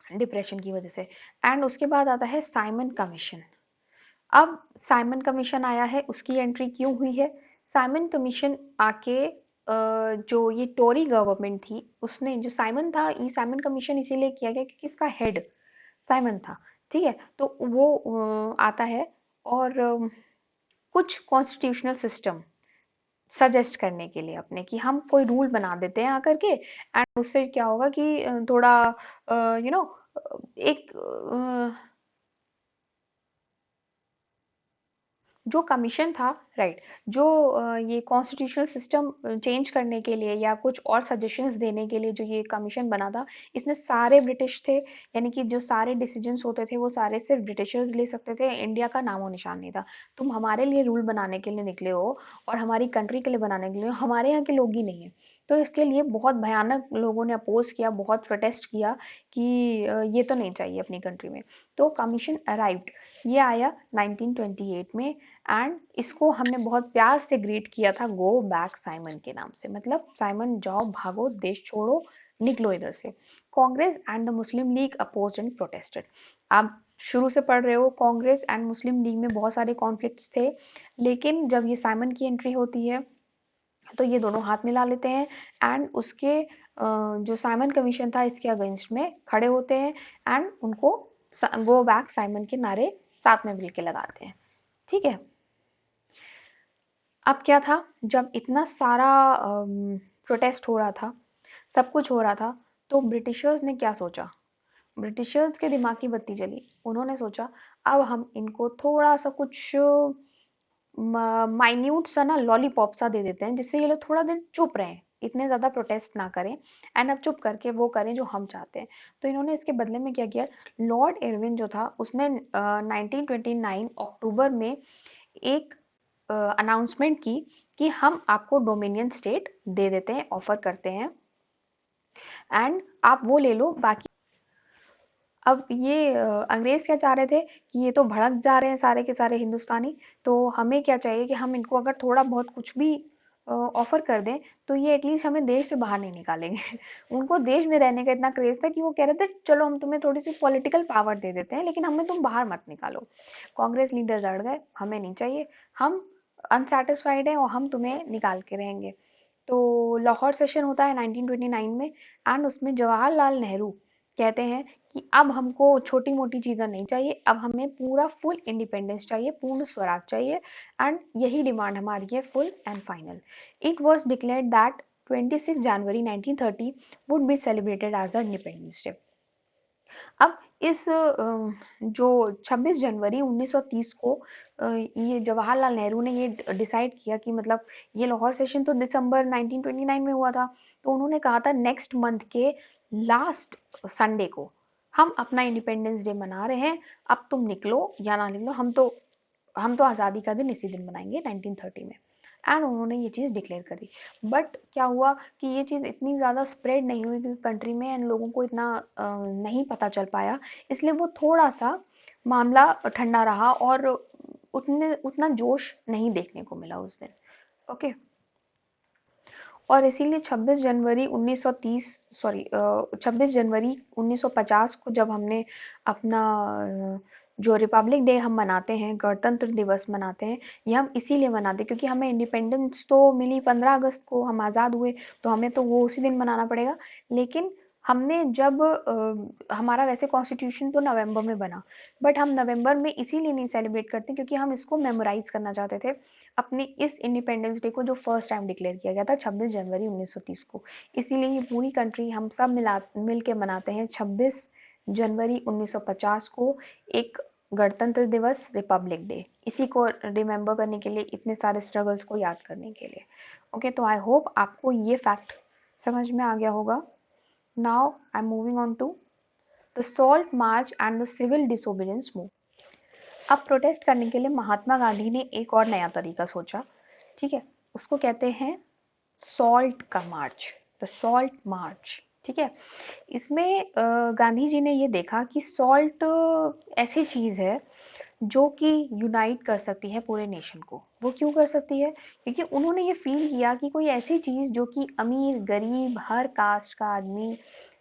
डिप्रेशन की वजह से। एंड उसके बाद आता है साइमन कमीशन। अब साइमन कमीशन आया है, उसकी एंट्री क्यों हुई है? साइमन कमीशन आके जो ये टोरी गवर्नमेंट थी उसने, जो साइमन था, ये साइमन कमीशन इसीलिए किया गया क्योंकि इसका हेड साइमन था। ठीक है, तो वो आता है और कुछ कॉन्स्टिट्यूशनल सिस्टम सजेस्ट करने के लिए अपने, कि हम कोई रूल बना देते हैं आकर के, एंड उससे क्या होगा कि थोड़ा यू नो एक जो कमीशन था, राइट, जो ये कॉन्स्टिट्यूशनल सिस्टम चेंज करने के लिए या कुछ और सजेशंस देने के लिए जो ये कमीशन बना था, इसमें सारे ब्रिटिश थे, यानी कि जो सारे डिसीजंस होते थे वो सारे सिर्फ ब्रिटिशर्स ले सकते थे, इंडिया का नामो निशान नहीं था। तुम हमारे लिए रूल बनाने के लिए निकले हो और हमारी कंट्री के लिए बनाने के लिए, हमारे यहाँ के लोग ही नहीं है। तो इसके लिए बहुत भयानक लोगों ने अपोज किया, बहुत प्रोटेस्ट किया कि ये तो नहीं चाहिए अपनी कंट्री में। तो कमीशन अराइव्ड, ये आया 1928 में, एंड इसको हमने बहुत प्यार से ग्रीट किया था गो बैक साइमन के नाम से, मतलब साइमन जाओ, भागो, देश छोड़ो, निकलो इधर से। Congress and the Muslim League opposed and protested. आप शुरू से पढ़ रहे हो, कांग्रेस एंड मुस्लिम लीग में बहुत सारे कॉन्फ्लिक्ट्स थे, लेकिन जब ये साइमन की एंट्री होती है तो ये दोनों हाथ मिला लेते हैं, एंड उसके जो साइमन कमीशन था इसके अगेंस्ट में खड़े होते हैं, एंड उनको गो बैक साइमन के नारे साथ में मिलके लगाते हैं। ठीक है, अब क्या था, जब इतना सारा प्रोटेस्ट हो रहा था, सब कुछ हो रहा था, तो ब्रिटिशर्स ने क्या सोचा, ब्रिटिशर्स के दिमाग की बत्ती जली। उन्होंने सोचा अब हम इनको थोड़ा सा कुछ माइन्यूट सा ना लॉलीपॉप सा दे देते हैं, जिससे ये लोग थोड़ा दिन चुप रहें, इतने ज़्यादा प्रोटेस्ट ना करें, एंड अब चुप करके वो करें जो हम चाहते हैं। तो इन्होंने इसके बदले में क्या किया, लॉर्ड इरविन जो था उसने 1929 अक्टूबर में एक अनाउंसमेंट की कि हम आपको डोमिनियन स्टेट दे देते हैं, ऑफर करते हैं, एंड आप वो ले लो बाकी। अब ये अंग्रेज क्या चाह रहे थे कि ये तो भड़क जा रहे हैं सारे के सारे हिंदुस्तानी, तो हमें क्या चाहिए कि हम इनको अगर थोड़ा बहुत कुछ भी ऑफर कर दें तो ये एटलीस्ट हमें देश से बाहर नहीं निकालेंगे। उनको देश में रहने का इतना क्रेज था कि वो कह रहे थे चलो हम तुम्हें थोड़ी सी पॉलिटिकल पावर दे देते हैं, लेकिन हमें तुम बाहर मत निकालो। कांग्रेस लीडर लड़ गए, हमें नहीं चाहिए, हम अनसेटिस्फाइड हैं और हम तुम्हें निकाल के रहेंगे। तो लाहौर सेशन होता है 1929 में, एंड उसमें जवाहरलाल नेहरू कहते हैं कि अब हमको छोटी मोटी चीज़ें नहीं चाहिए, अब हमें पूरा फुल इंडिपेंडेंस चाहिए, पूर्ण स्वराज चाहिए, एंड यही डिमांड हमारी है, full and final. It was declared that 26 January 1930 would be celebrated as the independence day. अब इस जो 26 जनवरी 1930 को ये जवाहरलाल नेहरू ने ये डिसाइड किया कि मतलब ये लाहौर सेशन तो दिसंबर 1929 में हुआ था, तो उन्होंने कहा था नेक्स्ट मंथ के लास्ट संडे को हम अपना इंडिपेंडेंस डे मना रहे हैं, अब तुम निकलो या ना निकलो, हम तो आज़ादी का दिन इसी दिन मनाएंगे 1930 में। एंड उन्होंने ये चीज़ डिक्लेयर करी। बट क्या हुआ कि ये चीज़ इतनी ज़्यादा स्प्रेड नहीं हुई कंट्री में, एंड लोगों को इतना नहीं पता चल पाया, इसलिए वो थोड़ा सा मामला ठंडा रहा और उतने उतना जोश नहीं देखने को मिला उस दिन। ओके, और इसीलिए 26 जनवरी 1930, सॉरी 26 जनवरी 1950 को जब हमने अपना जो रिपब्लिक डे हम मनाते हैं, गणतंत्र दिवस मनाते हैं, ये हम इसीलिए मनाते हैं क्योंकि हमें इंडिपेंडेंस तो मिली 15 अगस्त को, हम आज़ाद हुए, तो हमें तो वो उसी दिन मनाना पड़ेगा। लेकिन हमने जब हमारा वैसे कॉन्स्टिट्यूशन तो नवंबर में बना, बट हम नवंबर में इसीलिए नहीं सेलिब्रेट करते क्योंकि हम इसको मेमोराइज करना चाहते थे, अपने इस इंडिपेंडेंस डे को जो फर्स्ट टाइम डिक्लेयर किया गया था 26 जनवरी 1930 को। इसीलिए ये पूरी कंट्री हम सब मिल के मनाते हैं 26 जनवरी 1950 को, एक गणतंत्र दिवस, रिपब्लिक डे, इसी को रिमेम्बर करने के लिए, इतने सारे स्ट्रगल्स को याद करने के लिए। ओके, तो आई होप आपको ये फैक्ट समझ में आ गया होगा। Now I am moving on to the salt march and the civil disobedience move. अब प्रोटेस्ट करने के लिए महात्मा गांधी ने एक और नया तरीका सोचा। ठीक है, उसको कहते हैं सॉल्ट का मार्च, द सॉल्ट मार्च। ठीक है, इसमें गांधी जी ने ये देखा कि सॉल्ट ऐसी चीज़ है जो कि यूनाइट कर सकती है पूरे नेशन को। वो क्यों कर सकती है, क्योंकि उन्होंने ये फील किया कि कोई ऐसी चीज़ जो कि अमीर गरीब हर कास्ट का आदमी,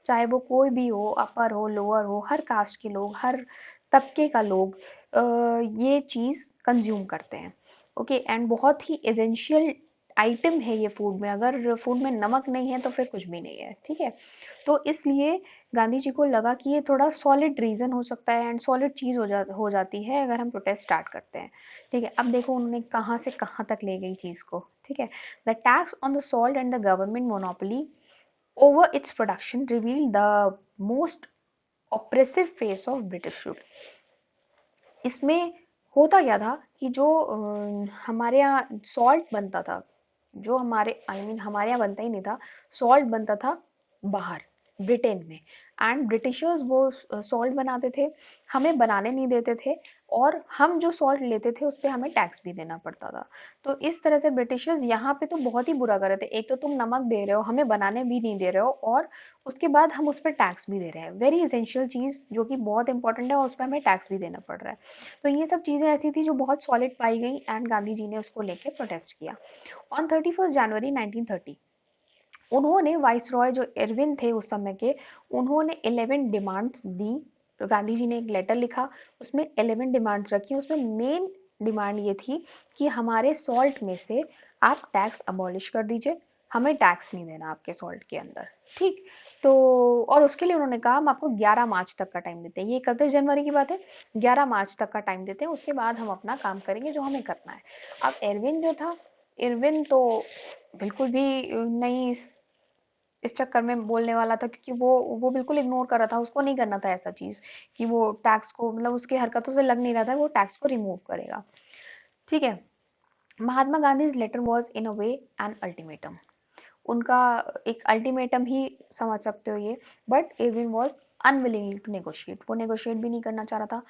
चाहे वो कोई भी हो, अपर हो लोअर हो, हर कास्ट के लोग, हर तबके का लोग ये चीज़ कंज्यूम करते हैं। ओके, एंड बहुत ही एसेंशियल आइटम है ये फूड में, अगर फूड में नमक नहीं है तो फिर कुछ भी नहीं है, ठीक है। तो इसलिए गांधी जी को लगा कि ये थोड़ा सॉलिड रीजन हो सकता है एंड सॉलिड चीज हो जाती है अगर हम प्रोटेस्ट स्टार्ट करते हैं, ठीक है। अब देखो उन्होंने कहाँ से कहाँ तक ले गई चीज को, ठीक है। The tax on the salt and the government monopoly over its production reveal the most oppressive face of British rule. इसमें होता क्या था कि जो हमारे यहाँ सॉल्ट बनता था, जो हमारे आई मीन हमारे यहाँ बनता ही नहीं था, सॉल्ट बनता था बाहर ब्रिटेन में, एंड ब्रिटिशर्स वो सॉल्ट बनाते थे, हमें बनाने नहीं देते थे, और हम जो सॉल्ट लेते थे उस पर हमें टैक्स भी देना पड़ता था। तो इस तरह से ब्रिटिशर्स यहाँ पे तो बहुत ही बुरा कर रहे थे, एक तो तुम नमक दे रहे हो, हमें बनाने भी नहीं दे रहे हो, और उसके बाद हम उस पर टैक्स भी दे रहे हैं, वेरी इसेंशियल चीज़ जो कि बहुत इंपॉर्टेंट है, और उस पर हमें टैक्स भी देना पड़ रहा है। तो ये सब चीज़ें ऐसी थी जो बहुत सॉलिड पाई गई एंड गांधी जी ने उसको लेके प्रोटेस्ट किया। ऑन 31 जनवरी 1930 उन्होंने वाइसरॉय जो इरविन थे उस समय के, उन्होंने 11 डिमांड्स दी। तो गांधी जी ने एक लेटर लिखा, उसमें 11 डिमांड्स रखी। उसमें मेन डिमांड ये थी कि हमारे सॉल्ट में से आप टैक्स अबॉलिश कर दीजिए, हमें टैक्स नहीं देना आपके सॉल्ट के अंदर, ठीक। तो और उसके लिए उन्होंने कहा हम आपको 11 मार्च तक का टाइम देते हैं, ये 31 जनवरी की बात है, 11 मार्च तक का टाइम देते हैं, उसके बाद हम अपना काम करेंगे जो हमें करना है। अब एरविन जो था, इरविन तो बिल्कुल भी नहीं इस चक्कर में बोलने वाला था, क्योंकि वो बिल्कुल इग्नोर कर रहा था, उसको नहीं करना था ऐसा चीज कि वो टैक्स को, मतलब उसकी हरकतों से लग नहीं रहा था वो टैक्स को रिमूव करेगा, ठीक है। Mahatma Gandhi letter was in a way an ultimatum, उनका एक अल्टीमेटम ही समझ सकते हो ये, but Irwin was unwilling to negotiate, वो नेगोशिएट भी नहीं करना चाह रहा था।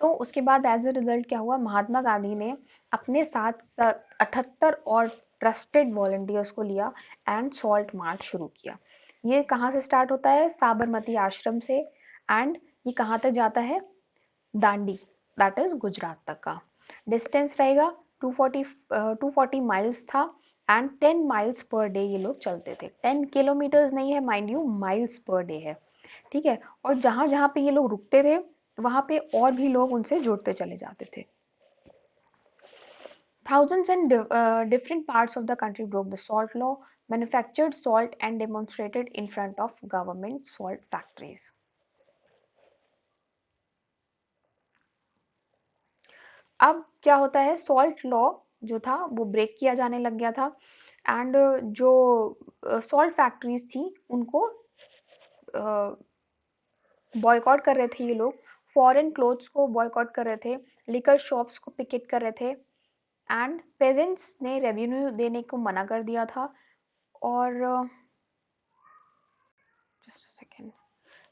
तो उसके बाद एज अ रिजल्ट क्या हुआ, महात्मा गांधी ने अपने साथ 78 और ट्रस्टेड वॉलंटियर्स को लिया एंड सॉल्ट मार्च शुरू किया। ये कहाँ से स्टार्ट होता है, साबरमती आश्रम से, एंड ये कहाँ तक जाता है, दांडी, दैट इज गुजरात तक का। डिस्टेंस रहेगा 240 माइल्स था, एंड 10 माइल्स पर डे ये लोग चलते थे। 10 किलोमीटर्स नहीं है mind you, miles per day है, ठीक है। और जहां जहां पे ये लोग रुकते थे वहां पे और भी लोग उनसे जुड़ते चले जाते थे। Thousands in different parts of the country broke the salt law, manufactured salt and demonstrated in front of government salt factories. अब क्या होता है, सॉल्ट लॉ जो था वो ब्रेक किया जाने लग गया था, एंड जो सॉल्ट फैक्ट्रीज थी उनको बॉयकॉट कर रहे थे ये लोग, फॉरेन क्लोथ्स को बॉयकॉट कर रहे थे, लिकर शॉप्स को पिकेट कर रहे थे, एंड पेजेंट्स ने रेवेन्यू देने को मना कर दिया था। और जस्ट सेकेंड,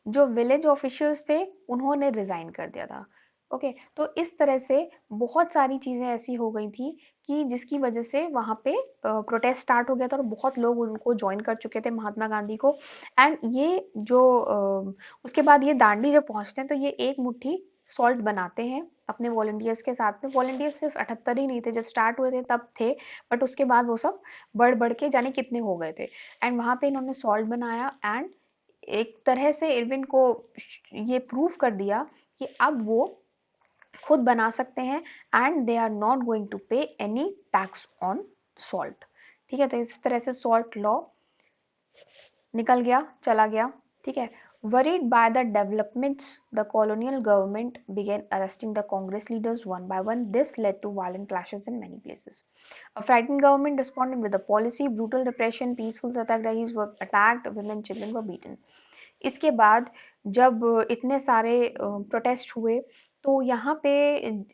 जो विलेज ऑफिशियल्स थे उन्होंने रिजाइन कर दिया था। ओके, तो इस तरह से बहुत सारी चीजें ऐसी हो गई थी कि जिसकी वजह से वहां पे प्रोटेस्ट स्टार्ट हो गया था, और बहुत लोग उनको ज्वाइन कर चुके थे महात्मा गांधी को। एंड ये जो उसके बाद ये दांडी जब पहुंचते हैं तो ये एक मुट्ठी सॉल्ट बनाते हैं अपने वॉलंटियर्स के साथ में। वॉलंटियर्स सिर्फ 78 ही नहीं थे, जब स्टार्ट हुए थे तब थे, बट उसके बाद वो सब बढ़ बढ़ के जाने कितने हो गए थे। एंड वहां पे इन्होंने सॉल्ट बनाया, एंड एक तरह से इरविन को ये प्रूव कर दिया कि अब वो खुद बना सकते हैं, and they are not going to pay any tax on salt, ठीक है। तो इस तरह से सॉल्ट लॉ निकल गया, चला गया, ठीक है। Worried by the developments, the colonial government began arresting the Congress leaders one by one. This led to violent clashes in many places. A frightened government responded with a policy, brutal repression, peaceful satyagrahis were attacked, women, children were beaten. इसके बाद जब इतने सारे protest हुए तो यहाँ पे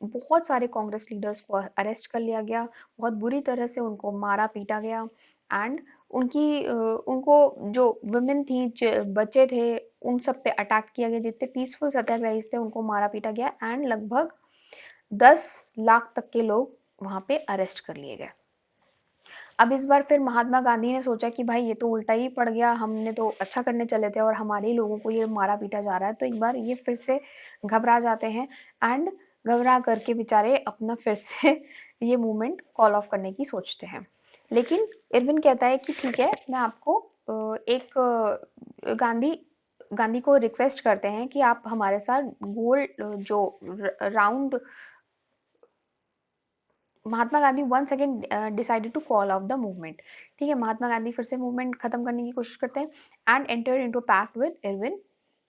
बहुत सारे कांग्रेस लीडर्स को अरेस्ट कर लिया गया, बहुत बुरी तरह से उनको मारा पीटा गया, एंड उनको जो वुमेन थी, बच्चे थे, उन सब पे अटैक किया गया, जितने पीसफुल सत्याग्रही थे उनको मारा पीटा गया, एंड लगभग 10 लाख तक के लोग वहां पे अरेस्ट कर लिए गए। अब इस बार फिर महात्मा गांधी ने सोचा कि भाई ये तो उल्टा ही पड़ गया, हमने तो अच्छा करने चले थे और हमारे ही लोगों को ये मारा पीटा जा रहा है, तो एक बार ये फिर से घबरा जाते हैं, एंड घबरा करके बेचारे अपना फिर से ये मूवमेंट कॉल ऑफ करने की सोचते हैं। लेकिन इरविन कहता है कि ठीक है, मैं आपको एक गांधी गांधी को रिक्वेस्ट करते हैं कि आप हमारे साथ गोल जो round Mahatma Gandhi once again decided to call off the movement. ठीक है, महात्मा गांधी फिर से मूवमेंट खत्म करने की कोशिश करते हैं and enter into pact with Irwin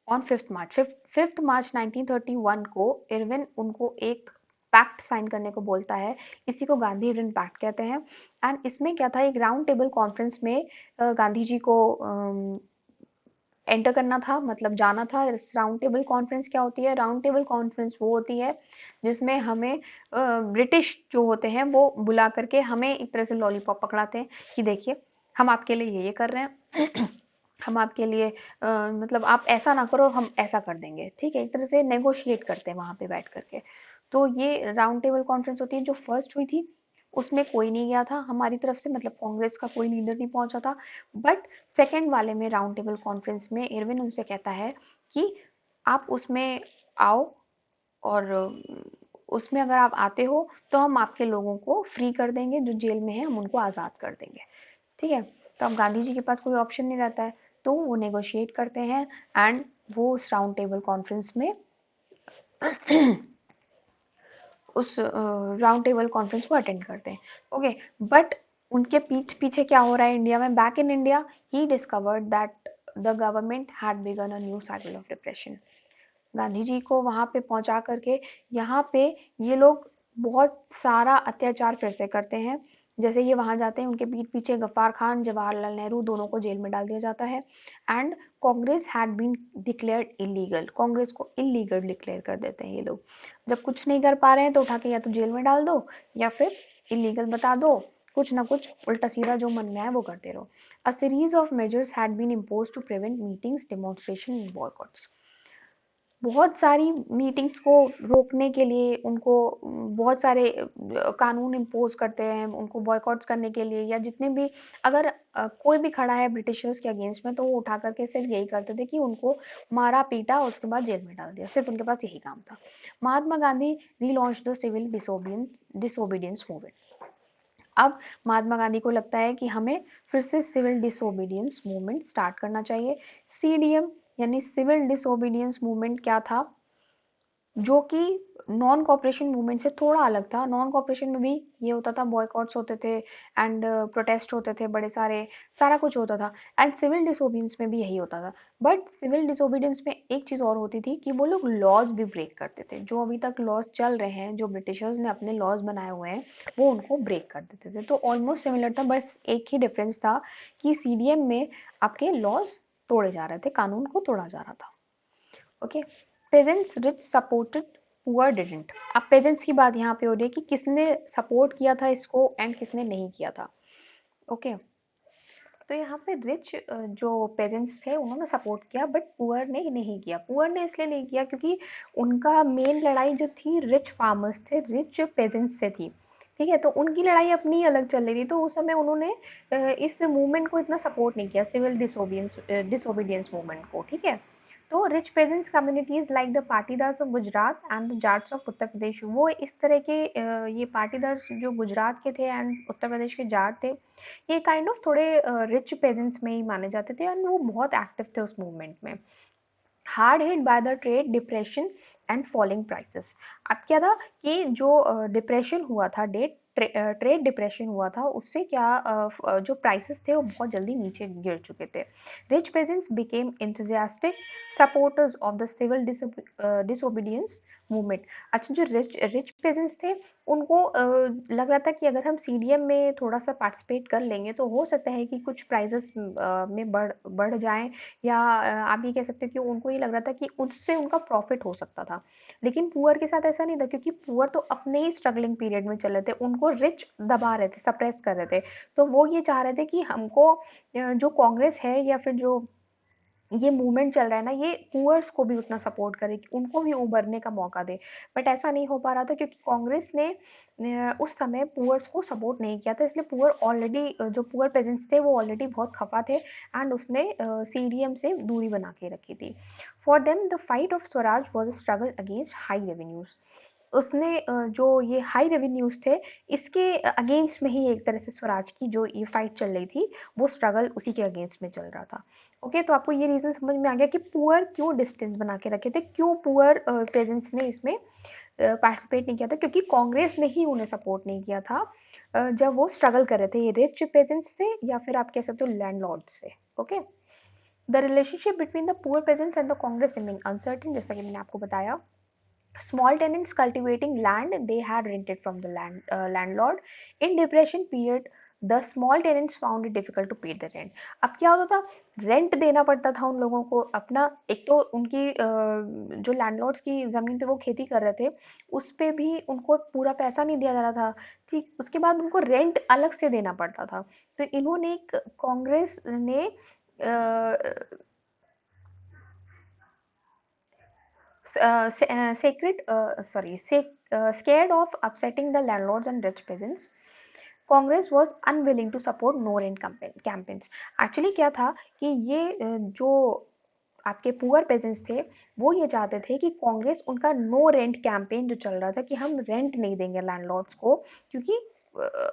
on 5th March. 5th March 1931 को इरविन उनको एक पैक्ट साइन करने को बोलता है। इसी को गांधी इरविन पैक्ट कहते हैं। एंड इसमें क्या था, एक राउंड टेबल कॉन्फ्रेंस में गांधी जी को एंटर करना था, मतलब जाना था। राउंड टेबल कॉन्फ्रेंस क्या होती है? राउंड टेबल कॉन्फ्रेंस वो होती है जिसमें हमें ब्रिटिश जो होते हैं वो बुला करके हमें एक तरह से लॉलीपॉप पकड़ाते हैं कि देखिए हम आपके लिए ये कर रहे हैं हम आपके लिए मतलब आप ऐसा ना करो, हम ऐसा कर देंगे। ठीक है, एक तरह से नेगोशिएट करते हैं वहां पे बैठ करके। तो ये राउंड टेबल कॉन्फ्रेंस होती है। जो फर्स्ट हुई थी उसमें कोई नहीं गया था हमारी तरफ से, मतलब कांग्रेस का कोई लीडर नहीं पहुंचा था। बट सेकंड वाले में, राउंड टेबल कॉन्फ्रेंस में, इरविन उनसे कहता है कि आप उसमें आओ और उसमें अगर आप आते हो तो हम आपके लोगों को फ्री कर देंगे, जो जेल में है हम उनको आज़ाद कर देंगे। ठीक है, तो अब गांधी जी के पास कोई ऑप्शन नहीं रहता है, तो वो नेगोशिएट करते हैं एंड वो उस राउंड टेबल कॉन्फ्रेंस में उस राउंड टेबल कॉन्फ्रेंस को अटेंड करते हैं। ओके, बट उनके पीठ पीछे क्या हो रहा है इंडिया में? Back in India he discovered that the government had begun a new cycle of depression. Gandhi ji को वहां पे पहुंचा करके यहाँ पे ये लोग बहुत सारा अत्याचार फिर से करते हैं। जैसे ये वहां जाते हैं, उनके पीठ पीछे गफ्फार खान, जवाहरलाल नेहरू दोनों को जेल में डाल दिया जाता है। And Congress had been declared illegal. Congress को इलीगल डिक्लेयर कर देते हैं ये लोग। जब कुछ नहीं कर पा रहे हैं तो उठा के या तो जेल में डाल दो या फिर इलीगल बता दो, कुछ ना कुछ उल्टा सीधा जो मन में आए वो करते रहो। A series of measures had been imposed to prevent meetings, demonstration and boycotts. बहुत सारी मीटिंग्स को रोकने के लिए उनको बहुत सारे कानून इम्पोज करते हैं, उनको बॉयकॉट्स करने के लिए, या जितने भी अगर कोई भी खड़ा है ब्रिटिशर्स के अगेंस्ट में तो वो उठा करके सिर्फ यही करते थे कि उनको मारा पीटा और उसके बाद जेल में डाल दिया। सिर्फ उनके पास यही काम था। Mahatma Gandhi relaunch the civil disobedience movement. अब महात्मा गांधी को लगता है कि हमें फिर से सिविल डिसोबीडियंस मूवमेंट स्टार्ट करना चाहिए। सीडीएम यानी सिविल डिसोबीडियंस मूवमेंट क्या था? जो कि नॉन कॉपरेशन मूवमेंट से थोड़ा अलग था। नॉन कॉपरेशन में भी ये होता था, बॉयकॉट्स होते थे एंड प्रोटेस्ट होते थे बड़े सारे, सारा कुछ होता था। एंड सिविल डिसोबीडियंस में भी यही होता था। बट सिविल डिसोबीडियंस में एक चीज़ और होती थी कि वो लोग लॉज भी ब्रेक करते थे। जो अभी तक लॉज चल रहे हैं, जो ब्रिटिशर्स ने अपने लॉज बनाए हुए हैं, वो उनको ब्रेक कर देते थे। तो ऑलमोस्ट सिमिलर था, बस एक ही डिफरेंस था कि सीडीएम में आपके लॉज तोड़े जा रहे थे, कानून को तोड़ा जा रहा था। Okay, pageants rich supported, poor didn't. अब पेजेंट्स की बात यहाँ पे हो रही है कि किसने सपोर्ट किया था इसको एंड किसने नहीं किया था। ओके, तो यहाँ पे रिच जो पेजेंट्स थे उन्होंने सपोर्ट किया, बट पुअर ने नहीं किया। पुअर ने इसलिए नहीं किया क्योंकि उनका मेन लड़ाई जो थी रिच फार्मर्स थे, रिच पेजेंट्स से थी। ठीक है, तो उनकी लड़ाई अपनी अलग चल रही थी, तो उस समय उन्होंने इस मूवमेंट को इतना सपोर्ट नहीं किया, सिविल डिसोबीडियंस मूवमेंट को। ठीक है, तो rich peasants communities like the Patidars of Gujarat and the Jats of Uttar Pradesh, वो इस तरह के ये पाटीदार्स जो गुजरात के थे एंड उत्तर प्रदेश के जाट थे, ये काइंड ऑफ थोड़े रिच पेरेंट्स में ही माने जाते थे एंड वो बहुत एक्टिव थे उस मूवमेंट में। Hard hit by the trade depression and falling prices. अब क्या था कि जो डिप्रेशन हुआ था, ट्रेड डिप्रेशन हुआ था, उससे क्या जो प्राइसेस थे वो बहुत जल्दी नीचे गिर चुके थे। Rich peasants became enthusiastic supporters of the civil disobedience movement. अच्छा, जो रिच रिच पेजेंट्स थे उनको लग रहा था कि अगर हम सीडीएम में थोड़ा सा पार्टिसिपेट कर लेंगे तो हो सकता है कि कुछ प्राइजेस में बढ़ बढ़ जाएं, या आप ये कह सकते हो कि उनको ये लग रहा था कि उससे उनका प्रॉफिट हो सकता था। लेकिन पुअर के साथ ऐसा नहीं था, क्योंकि पुअर तो अपने ही स्ट्रगलिंग पीरियड में चल रहे थे, उनको रिच दबा रहे थे, सप्रेस कर रहे थे। तो वो ये चाह रहे थे कि हमको जो कांग्रेस है या फिर जो ये मूवमेंट चल रहा है ना, ये पुअर्स को भी उतना सपोर्ट करे कि उनको भी उभरने का मौका दे। बट ऐसा नहीं हो पा रहा था क्योंकि कांग्रेस ने उस समय पुअर्स को सपोर्ट नहीं किया था, इसलिए पुअर ऑलरेडी जो पुअर पेजेंट्स थे वो ऑलरेडी बहुत खफा थे एंड उसने सीडीएम से दूरी बना के रखी थी। For them the fight of Swaraj was a struggle against high revenues. उसने जो ये हाई रेवेन्यूज थे इसके अगेंस्ट में ही एक तरह से स्वराज की जो ये फाइट चल रही थी, वो स्ट्रगल उसी के अगेंस्ट में चल रहा था। ओके, तो आपको ये रीज़न समझ में आ गया कि पुअर क्यों डिस्टेंस बना के रखे थे, क्यों पुअर पेजेंट्स ने इसमें पार्टिसिपेट नहीं किया था, क्योंकि कांग्रेस ने ही उन्हें सपोर्ट नहीं किया था जब वो स्ट्रगल कर रहे थे ये रिच पेजेंट्स से या फिर आप कह सकते हो लैंडलॉर्ड से। Okay, the relationship between the poor pageants and the Congress remain uncertain, जैसा कि मैंने आपको बताया। Small tenants cultivating land they had rented from the landlord. In depression period, the small tenants found it difficult to pay the rent. अब क्या होता था, rent देना पड़ता था उन लोगों को अपना। एक तो उनकी जो लैंडलॉर्ड्स की ज़मीन पे वो खेती कर रहे थे, उस पे भी उनको पूरा पैसा नहीं दिया जा रहा था। ठीक, उसके बाद उनको रेंट अलग से देना पड़ता था। तो इन्होंने एक कांग्रेस ने scared of upsetting the landlords and rich peasants, Congress was unwilling to support no rent campaigns. Actually क्या था कि ये जो आपके पुअर पेजेंट्स थे, वो ये चाहते थे कि कांग्रेस उनका नो रेंट कैंपेन जो चल रहा था कि हम रेंट नहीं देंगे लैंडलॉर्ड्स को, क्योंकि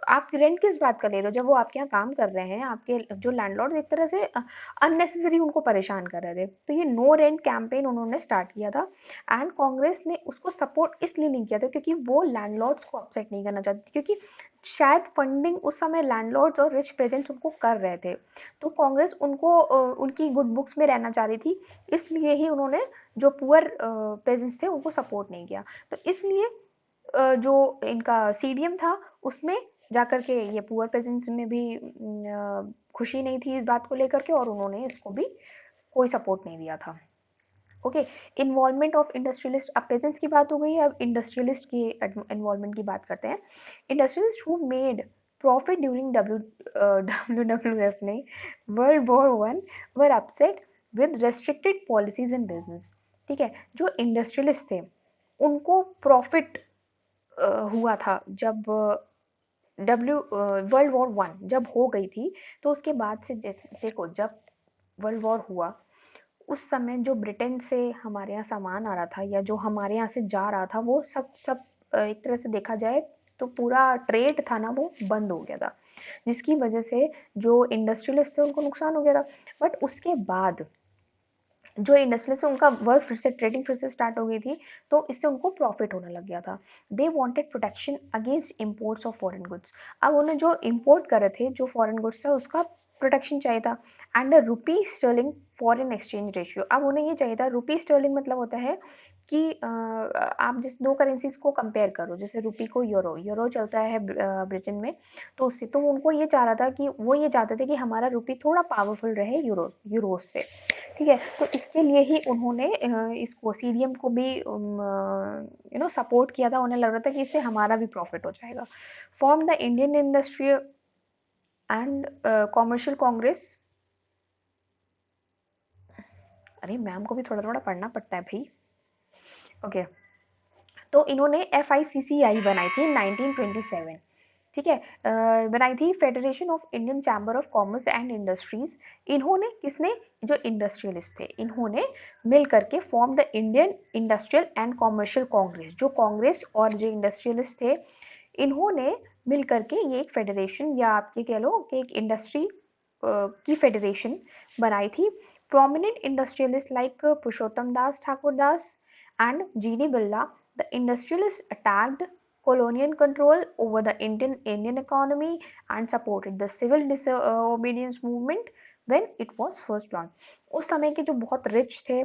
आप रेंट किस बात का ले रहे हो जब वो आपके यहाँ काम कर रहे हैं। आपके जो लैंडलॉर्ड एक तरह से अननेसेसरी उनको परेशान कर रहे थे। तो ये नो रेंट कैंपेन उन्होंने स्टार्ट किया था एंड कांग्रेस ने उसको सपोर्ट इसलिए नहीं किया था क्योंकि वो लैंडलॉर्ड्स को अपसेट नहीं करना चाहती, क्योंकि शायद फंडिंग उस समय लैंडलॉर्ड्स और रिच पेजेंट्स उनको कर रहे थे। तो कांग्रेस उनको उनकी गुड बुक्स में रहना चाह रही थी, इसलिए ही उन्होंने जो पुअर पेजेंट्स थे उनको सपोर्ट नहीं किया। तो इसलिए जो इनका सीडीएम था उसमें जाकर के ये पुअर पेजेंट्स में भी खुशी नहीं थी इस बात को लेकर के, और उन्होंने इसको भी कोई सपोर्ट नहीं दिया था। ओके, इन्वॉल्वमेंट ऑफ इंडस्ट्रियलिस्ट, अब पेजेंट्स की बात हो गई, अब इंडस्ट्रियलिस्ट की इन्वॉल्वमेंट की बात करते हैं। Industrialist who made profit during WWF नहीं, World War I were upset with restricted policies in business. ठीक है, जो इंडस्ट्रियलिस्ट थे उनको प्रॉफिट हुआ था जब World War I जब हो गई थी, तो उसके बाद से जैसे देखो जब वर्ल्ड वॉर हुआ उस समय जो ब्रिटेन से हमारे यहाँ सामान आ रहा था या जो हमारे यहाँ से जा रहा था वो सब सब एक तरह से देखा जाए तो पूरा ट्रेड था ना वो बंद हो गया था, जिसकी वजह से जो इंडस्ट्रियलिस्ट थे उनको नुकसान हो गया था। बट उसके बाद जो इंडस्ट्रियलिस्ट है उनका वर्क फिर से, ट्रेडिंग फिर से स्टार्ट हो गई थी, तो इससे उनको प्रॉफिट होने लग गया था। They wanted protection against imports of foreign goods. अब उन्हें जो इंपोर्ट कर रहे थे जो फॉरेन गुड्स था उसका प्रोटेक्शन चाहिए था। And rupee sterling foreign exchange ratio, अब उन्हें ये चाहिए था। रुपी स्टर्लिंग मतलब होता है कि आप जिस दो करेंसीज को कंपेयर करो, जैसे रुपी को यूरो, यूरो चलता है ब्रिटेन में, तो उससे तो उनको ये चाह रहा था कि वो ये चाहते थे कि हमारा रुपी थोड़ा पावरफुल रहे यूरो से। ठीक है, तो इसके लिए ही उन्होंने इसको सीडीएम को भी सपोर्ट किया था। उन्हें लग रहा था कि इससे हमारा भी प्रॉफिट हो जाएगा। Form the Indian industry and commercial Congress. अरे मैम को भी थोड़ा थोड़ा पढ़ना पड़ता है भाई। ओके, तो इन्होंने FICCI बनाई थी 1927। ठीक है, बनाई थी federation of Indian chamber of commerce and industries. इन्होंने किसने, जो इंडस्ट्रियलिस्ट थे इन्होंने मिल करके form the Indian industrial and commercial Congress. जो कांग्रेस और जो इंडस्ट्रियलिस्ट थे इन्होंने मिल करके ये एक फेडरेशन या आप ये कह लो कि एक इंडस्ट्री की फेडरेशन बनाई थी। Prominent industrialist like Purushottam Das Thakur Das and G.D. Birla, the industrialists attacked colonial control over the Indian economy and supported the civil disobedience movement when it was first launched. उस समय के जो बहुत रिच थे,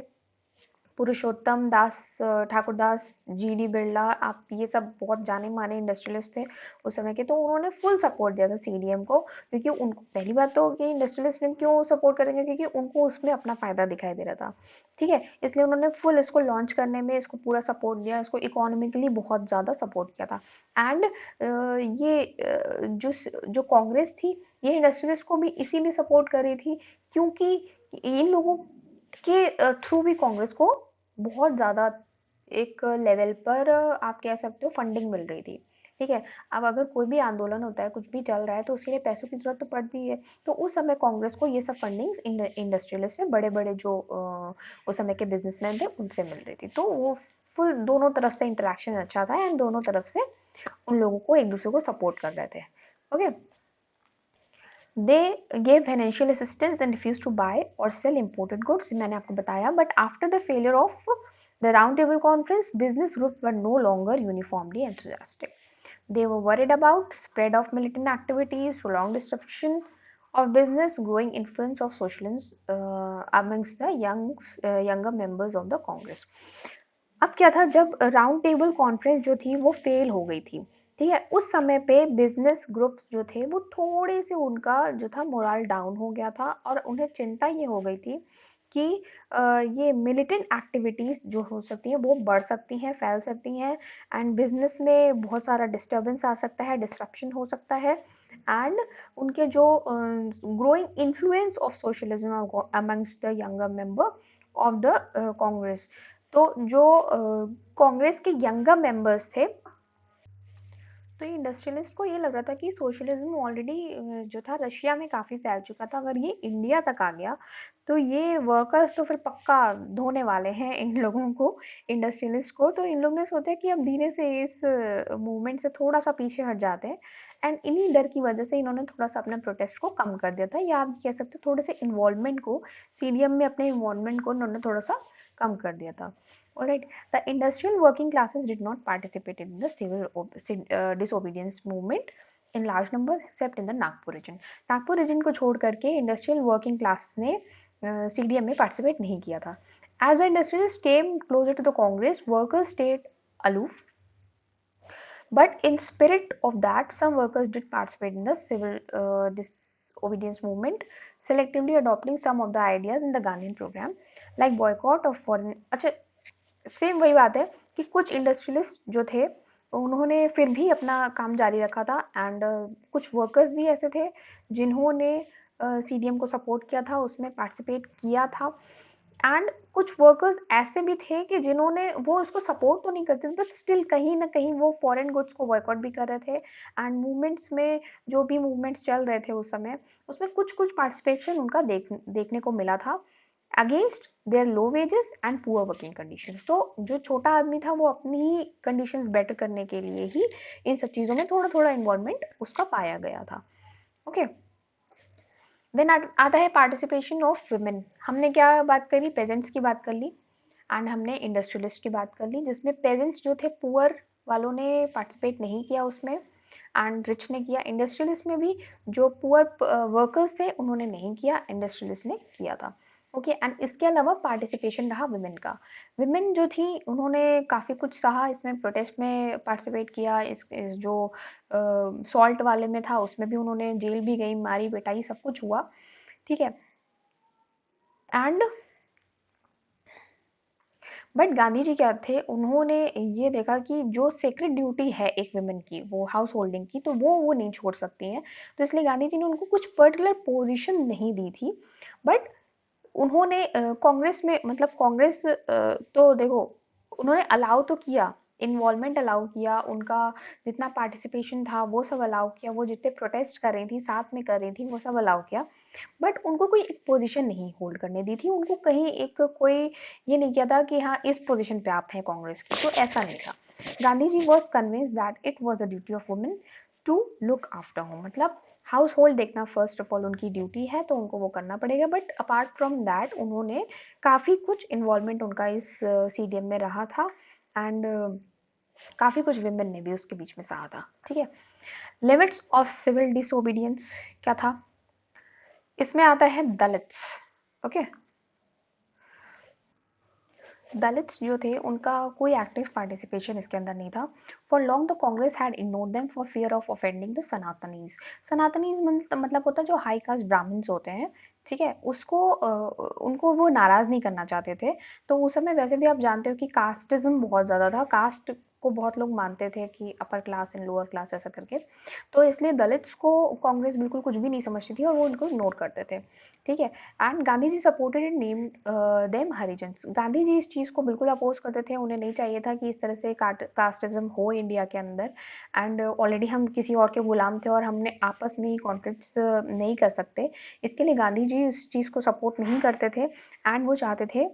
पुरुषोत्तम दास Thakur Das, GD Birla, आप ये सब बहुत जाने माने इंडस्ट्रियलिस्ट थे उस समय के, तो उन्होंने फुल सपोर्ट दिया था सीडीएम को। क्योंकि उनको पहली बात तो कि इंडस्ट्रियलिस्ट ने क्यों सपोर्ट करेंगे, क्योंकि उनको उसमें अपना फायदा दिखाई दे रहा था। ठीक है, इसलिए उन्होंने फुल इसको लॉन्च करने में इसको पूरा सपोर्ट दिया, इसको इकोनॉमिकली बहुत ज़्यादा सपोर्ट किया था। एंड जो जो कांग्रेस थी ये इंडस्ट्रियलिस्ट को भी इसीलिए सपोर्ट कर रही थी क्योंकि इन लोगों के थ्रू भी कांग्रेस को बहुत ज़्यादा एक लेवल पर आप कह सकते हो फंडिंग मिल रही थी। ठीक है, अब अगर कोई भी आंदोलन होता है, कुछ भी चल रहा है, तो उसके लिए पैसों की ज़रूरत तो पड़ती है। तो उस समय कांग्रेस को ये सब फंडिंग्स इंडस्ट्रियलिस्ट से, बड़े-बड़े जो उस समय के बिजनेसमैन थे उनसे मिल रही थी। तो वो फुल दोनों तरफ से इंटरेक्शन अच्छा था एंड दोनों तरफ से उन लोगों को एक दूसरे को सपोर्ट कर रहे थे। Okay, they gave financial assistance and refuse to buy और सेल इम्पोर्टेड गुड्स, मैंने आपको बताया. But after the failure of the round table conference, business group were no longer uniformly enthusiastic. They were worried about spread of militant activities, prolonged disruption of business, growing influence of socialism amongst the younger members of the Congress. अब क्या था, जब round table conference जो थी वो fail हो गई थी, ठीक है, उस समय पे बिजनेस ग्रुप जो थे वो थोड़े से, उनका जो था मोरल डाउन हो गया था और उन्हें चिंता ये हो गई थी कि ये मिलिटेंट एक्टिविटीज जो हो सकती हैं वो बढ़ सकती हैं, फैल सकती हैं, एंड बिजनेस में बहुत सारा डिस्टर्बेंस आ सकता है, डिस्ट्रप्शन हो सकता है, एंड उनके जो growing influence of socialism amongst the younger member of the Congress. तो जो कांग्रेस के यंगर मेंबर्स थे, तो ये इंडस्ट्रियलिस्ट को ये लग रहा था कि सोशलिज्म ऑलरेडी जो था रशिया में काफ़ी फैल चुका था, अगर ये इंडिया तक आ गया तो ये वर्कर्स तो फिर पक्का धोने वाले हैं इन लोगों को, इंडस्ट्रियलिस्ट को. तो इन लोगों ने सोचा कि अब धीरे से इस मूवमेंट से थोड़ा सा पीछे हट जाते हैं, एंड इन्हीं डर की वजह से इन्होंने थोड़ा सा अपने प्रोटेस्ट को कम कर दिया था, या आप कह सकते हो थोड़े से इन्वॉल्वमेंट को, सीडीएम में अपने इन्वॉल्वमेंट को इन्होंने थोड़ा सा कम कर दिया था. Alright, the industrial working classes did not participate in the civil disobedience movement in large numbers except in the Nagpur region. Nagpur region को छोड़ करके इंडस्ट्रियल वर्किंग क्लास ने सीडीएम में पार्टिसिपेट नहीं किया था. As the industrialists came closer to the Congress, workers stayed aloof. But in spirit of that, some workers did participate in the civil disobedience movement, selectively adopting some of the ideas in the Gandhian program, like boycott of foreign. अच्छा, same वही बात है कि कुछ industrialist जो थे उन्होंने फिर भी अपना काम जारी रखा था, एंड कुछ वर्कर्स भी ऐसे थे जिन्होंने सीडीएम को सपोर्ट किया था, उसमें पार्टिसिपेट किया था, एंड कुछ वर्कर्स ऐसे भी थे कि जिन्होंने, वो उसको सपोर्ट तो नहीं करते थे बट स्टिल कहीं ना कहीं वो फॉरेन गुड्स को बॉयकॉट भी कर रहे थे, एंड मूवमेंट्स में जो भी मूवमेंट्स चल रहे थे उस समय, उसमें कुछ कुछ पार्टिसिपेशन उनका देखने को मिला था against their low wages and poor working conditions. तो जो छोटा आदमी था वो अपनी ही कंडीशंस बेटर करने के लिए ही इन सब चीज़ों में थोड़ा थोड़ा इन्वॉल्वमेंट उसका पाया गया था. ओके, देन आता है पार्टिसिपेशन ऑफ वुमेन. हमने क्या बात करी, पेजेंट्स की बात कर ली, एंड हमने इंडस्ट्रियलिस्ट की बात कर ली, जिसमें पेजेंट्स जो थे पुअर वालों ने पार्टिसिपेट नहीं किया उसमें, एंड रिच ने किया. इंडस्ट्रियलिस्ट में भी जो पुअर वर्कर्स थे उन्होंने नहीं किया, इंडस्ट्रियलिस्ट ने किया था. ओके, एंड इसके अलावा पार्टिसिपेशन रहा वुमेन का. वुमेन जो थी उन्होंने काफ़ी कुछ सहा, इसमें प्रोटेस्ट में पार्टिसिपेट किया, इस जो सॉल्ट वाले में था उसमें भी उन्होंने, जेल भी गई, मारी पिटाई सब कुछ हुआ, ठीक है. एंड बट गांधी जी क्या थे, उन्होंने ये देखा कि जो सेक्रेड ड्यूटी है एक वुमेन की, वो हाउस होल्डिंग की, तो वो नहीं छोड़ सकती हैं. तो इसलिए गांधी जी ने उनको कुछ पर्टिकुलर पोजीशन नहीं दी थी. बट उन्होंने कांग्रेस में, मतलब कांग्रेस तो देखो, उन्होंने अलाउ तो किया, इन्वॉल्वमेंट अलाउ किया, उनका जितना पार्टिसिपेशन था वो सब अलाउ किया, वो जितने प्रोटेस्ट कर रही थी, साथ में कर रही थी, वो सब अलाउ किया, बट उनको कोई एक पोजीशन नहीं होल्ड करने दी थी. उनको कहीं एक कोई ये नहीं किया था कि हाँ इस पोजीशन पे आप हैं कांग्रेस की, तो ऐसा नहीं था. Gandhi ji was convince that it was the duty of women to look after home, मतलब हाउस होल्ड देखना फर्स्ट ऑफ ऑल उनकी ड्यूटी है, तो उनको वो करना पड़ेगा. बट अपार्ट फ्रॉम दैट उन्होंने काफ़ी कुछ इन्वॉल्वमेंट उनका इस सीडीएम में रहा था, एंड काफ़ी कुछ विमेन ने भी उसके बीच में सहा था, ठीक है. लिमिट्स ऑफ सिविल डिसोबीडियंस क्या था, इसमें आता है दलित्स. ओके, दलित्स जो थे उनका कोई एक्टिव पार्टिसिपेशन इसके अंदर नहीं था. For long the Congress had ignored them for fear of offending the Sanatanis. Sanatanis मतलब होता है जो हाई कास्ट ब्राह्मण्स होते हैं, ठीक है, उसको उनको वो नाराज नहीं करना चाहते थे. तो उस समय वैसे भी आप जानते हो कि कास्टिज्म बहुत ज़्यादा था, कास्ट को बहुत लोग मानते थे कि upper class and lower class ऐसा करके, तो इसलिए दलित्स को कांग्रेस बिल्कुल कुछ भी नहीं समझती थी और वो उनको इग्नोर करते थे, ठीक है. And Gandhi ji supported and named them Harijans. Gandhi ji इस चीज़ को बिल्कुल अपोज करते थे, उन्हें नहीं चाहिए था कि इस तरह से कास्टिज्म हो इंडिया के अंदर, एंड ऑलरेडी हम किसी और के गुलाम थे और हमने आपस में ही कॉन्फ्लिक्ट्स नहीं कर सकते, इसके लिए गांधी जी इस चीज़ को सपोर्ट नहीं करते थे, एंड वो चाहते थे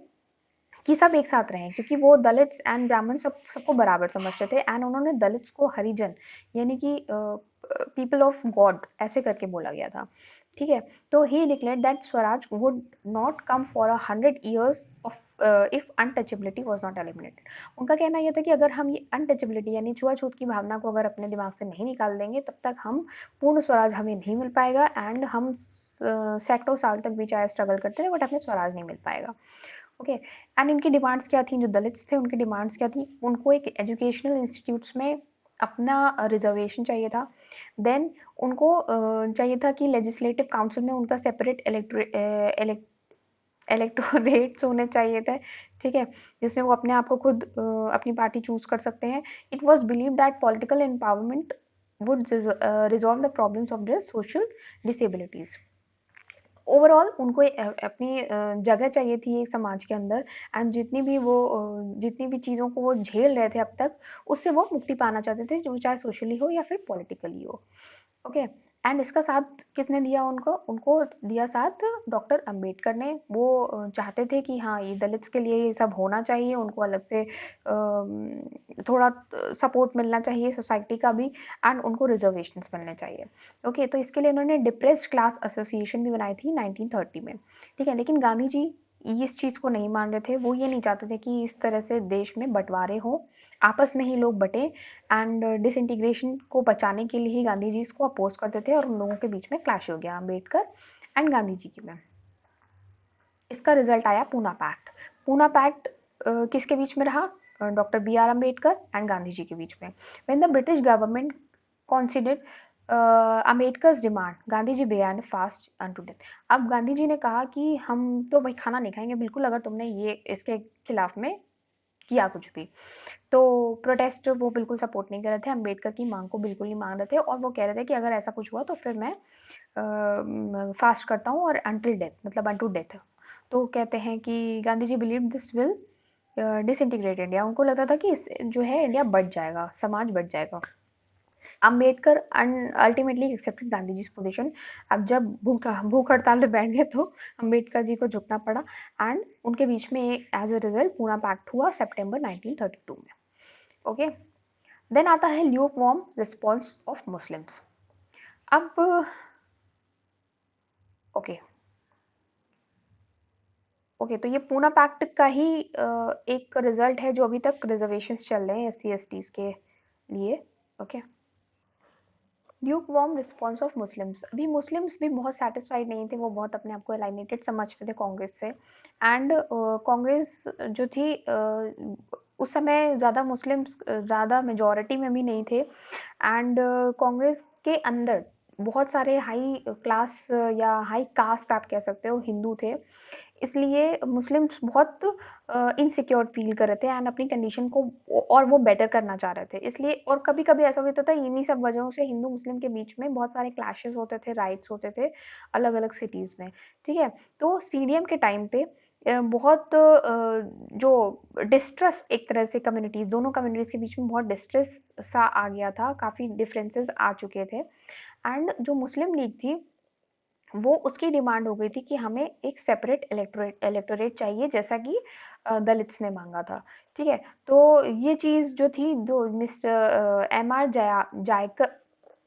कि सब एक साथ रहें, क्योंकि वो दलित्स एंड ब्राह्मण सबको बराबर समझते थे, एंड उन्होंने दलित्स को हरिजन यानी कि पीपल ऑफ गॉड ऐसे करके बोला गया था. ठीक है। तो ही declared that Swaraj would not come for 100 years of if untouchability was not eliminated. उनका कहना यह था कि अगर हम ये अनटचेबिलिटी यानी छुआ-छूत की भावना को अगर अपने दिमाग से नहीं निकाल देंगे, तब तक हम पूर्ण स्वराज हमें नहीं मिल पाएगा एंड हम सैकड़ों साल तक भी चाहे स्ट्रगल करते रहे, बट हमें स्वराज नहीं मिल पाएगा। ओके। एंड इनकी डिमांड्स क्या थी? जो दलित्स थे उनकी डिमांड्स क्या थी? उनको एक एजुकेशनल इंस्टीट्यूट्स में अपना रिजर्वेशन चाहिए था। देन उनको चाहिए था कि लेजिस्लेटिव काउंसिल में उनका सेपरेट इलेक्टोरेट्स होने चाहिए थे, ठीक है, जिसमें वो अपने आप को खुद अपनी पार्टी चूज कर सकते हैं। It was believe that political empowerment would resolve the problems of their social disabilities. Overall उनको अपनी जगह चाहिए थी एक समाज के अंदर एंड जितनी भी चीज़ों को वो झेल रहे थे अब तक, उससे वो मुक्ति पाना चाहते थे, जो चाहे सोशली हो या फिर पॉलिटिकली हो। ओके। एंड इसका साथ किसने दिया उनको? उनको दिया साथ डॉक्टर अंबेडकर ने। वो चाहते थे कि हाँ, ये दलित्स के लिए ये सब होना चाहिए, उनको अलग से थोड़ा सपोर्ट मिलना चाहिए सोसाइटी का भी एंड उनको रिजर्वेशंस मिलने चाहिए। ओके। तो इसके लिए उन्होंने डिप्रेस्ड क्लास एसोसिएशन भी बनाई थी 1930 में, ठीक है। लेकिन गांधी जी इस चीज़ को नहीं मान रहे थे। वो ये नहीं चाहते थे कि इस तरह से देश में बंटवारे हो, आपस में ही लोग बटे एंड डिसइंटीग्रेशन को बचाने के लिए ही गांधी जी इसको अपोज करते थे और उन लोगों के बीच में क्लैश हो गया अम्बेडकर एंड गांधी जी के में। इसका रिजल्ट आया पूना पैक्ट। पूना पैक्ट किसके बीच में रहा? Doctor B R Ambedkar and Gandhi ji के बीच में। When the British government considered Ambedkar's demand, Gandhi ji began fast unto death। अब गांधी जी ने कहा कि हम तो भाई खाना नहीं खाएंगे बिल्कुल, अगर तुमने ये इसके खिलाफ में किया कुछ भी। तो प्रोटेस्ट वो बिल्कुल सपोर्ट नहीं कर रहे थे, अम्बेडकर की मांग को बिल्कुल नहीं मान रहे थे और वो कह रहे थे कि अगर ऐसा कुछ हुआ तो फिर मैं फास्ट करता हूँ और अंटिल डेथ, मतलब अनटू डेथ। तो कहते हैं कि Gandhi ji believe this will disintegrate India. उनको लगता था कि जो है इंडिया बढ़ जाएगा, समाज बढ़ जाएगा। Ambedkar ultimately accepted Gandhi ji position. अब जब भूख हड़ताल पे बैठ गए तो अम्बेडकर जी को झुकना पड़ा एंड उनके बीच में as a result Poona pact हुआ सितंबर 1932 में। ओके। देन आता है lukewarm response of Muslims. अब ओके ओके, तो ये पूना पैक्ट का ही एक रिजल्ट है जो अभी तक रिजर्वेशंस चल रहे हैं एस सी एस टीज के लिए। Okay. Luke warm response of Muslims. अभी मुस्लिम्स भी बहुत सेटिस्फाइड नहीं थे, वो बहुत अपने आप को एलाइनेटेड समझते थे कांग्रेस से एंड कांग्रेस जो थी उस समय ज़्यादा मुस्लिम्स ज़्यादा मेजॉरिटी में भी नहीं थे एंड कांग्रेस के अंदर बहुत सारे हाई क्लास या हाई कास्ट आप कह सकते हो हिंदू थे। इसलिए मुस्लिम्स बहुत इनसिक्योर फील कर रहे थे एंड अपनी कंडीशन को और वो बेटर करना चाह रहे थे। इसलिए और कभी-कभी ऐसा भी होता था, इन्हीं सब वजहों से हिंदू मुस्लिम के बीच में बहुत सारे क्लैशेस होते थे, राइट्स होते थे अलग-अलग सिटीज़ में, ठीक है? तो सीडीएम के टाइम पे बहुत जो डिस्ट्रस्ट एक तरह से कम्युनिटीज़, दोनों कम्युनिटीज़ के बीच में बहुत डिस्ट्रेस सा आ गया था, काफ़ी डिफरेंसेस आ चुके थे एंड जो मुस्लिम लीग थी वो उसकी डिमांड हो गई थी कि हमें एक सेपरेट इलेक्टोरेट चाहिए, जैसा कि दलित्स ने मांगा था, ठीक है। तो ये चीज़ जो थी, जो mister M R Jayakar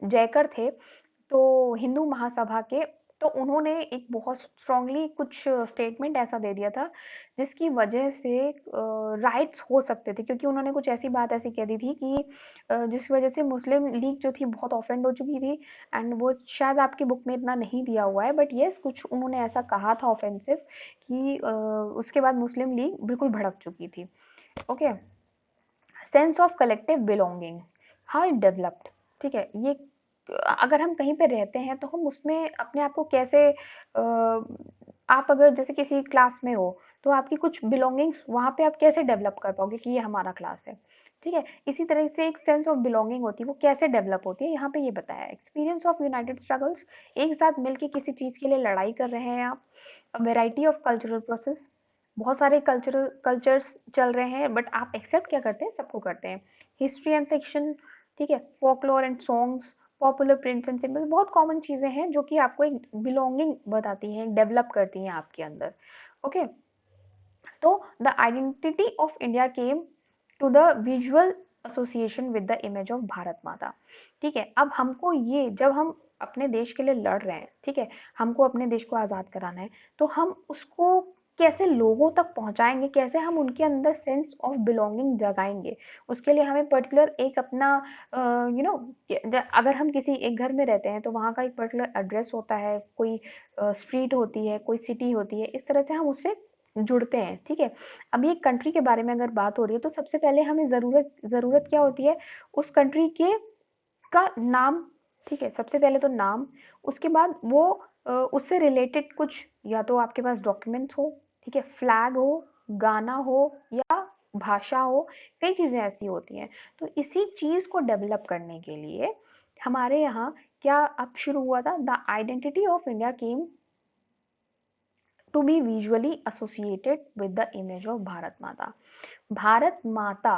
Jayakar थे, तो हिंदू महासभा के, तो उन्होंने एक बहुत स्ट्रांगली कुछ स्टेटमेंट ऐसा दे दिया था जिसकी वजह से राइट्स हो सकते थे, क्योंकि उन्होंने कुछ ऐसी बात ऐसी कह दी थी कि जिस वजह से मुस्लिम लीग जो थी बहुत ऑफेंड हो चुकी थी एंड वो शायद आपकी बुक में इतना नहीं दिया हुआ है, बट यस कुछ उन्होंने ऐसा कहा था ऑफेंसिव कि उसके बाद मुस्लिम लीग बिल्कुल भड़क चुकी थी। Okay. Sense of collective belonging, how it developed, ठीक है। ये अगर हम कहीं पे रहते हैं तो हम उसमें अपने आप को कैसे आप अगर जैसे किसी क्लास में हो तो आपकी कुछ बिलोंगिंग्स वहाँ पे आप कैसे डेवलप कर पाओगे कि ये हमारा क्लास है, ठीक है। इसी तरह से एक सेंस ऑफ बिलोंगिंग होती है, वो कैसे डेवलप होती है, यहाँ पे ये बताया है। एक्सपीरियंस ऑफ यूनाइटेड स्ट्रगल्स, एक साथ मिलके किसी चीज़ के लिए लड़ाई कर रहे हैं आप। वेराइटी ऑफ कल्चरल प्रोसेस, बहुत सारे कल्चर्स चल रहे हैं बट आप एक्सेप्ट क्या करते हैं, सबको करते हैं। हिस्ट्री एंड फिक्शन, ठीक है, folklore and songs, popular prints and symbols, बहुत कॉमन चीजें हैं जो कि आपको एक बिलोंगिंग बताती हैं, डेवलप करती हैं आपके अंदर। ओके। तो the identity of India came to the visual association with the image of Bharat Mata, ठीक है। अब हमको ये जब हम अपने देश के लिए लड़ रहे हैं, ठीक है, हमको अपने देश को आज़ाद कराना है, तो हम उसको कैसे लोगों तक पहुँचाएँगे, कैसे हम उनके अंदर सेंस ऑफ बिलॉन्गिंग जगाएँगे? उसके लिए हमें पर्टिकुलर एक अपना यू नो अगर हम किसी एक घर में रहते हैं तो वहाँ का एक पर्टिकुलर एड्रेस होता है, कोई स्ट्रीट होती है, कोई सिटी होती है, इस तरह से हम उससे जुड़ते हैं, ठीक है। अभी एक कंट्री के बारे में अगर बात हो रही है तो सबसे पहले हमें ज़रूरत क्या होती है, उस कंट्री के का नाम, ठीक है, सबसे पहले तो नाम, उसके बाद वो उससे रिलेटेड कुछ या तो आपके पास डॉक्यूमेंट्स हो, ठीक है, फ्लैग हो, गाना हो या भाषा हो, कई चीज़ें ऐसी होती हैं। तो इसी चीज़ को डेवलप करने के लिए हमारे यहाँ क्या अब शुरू हुआ था, the identity of India came to be visually associated with the image of Bharat Mata. Bharat माता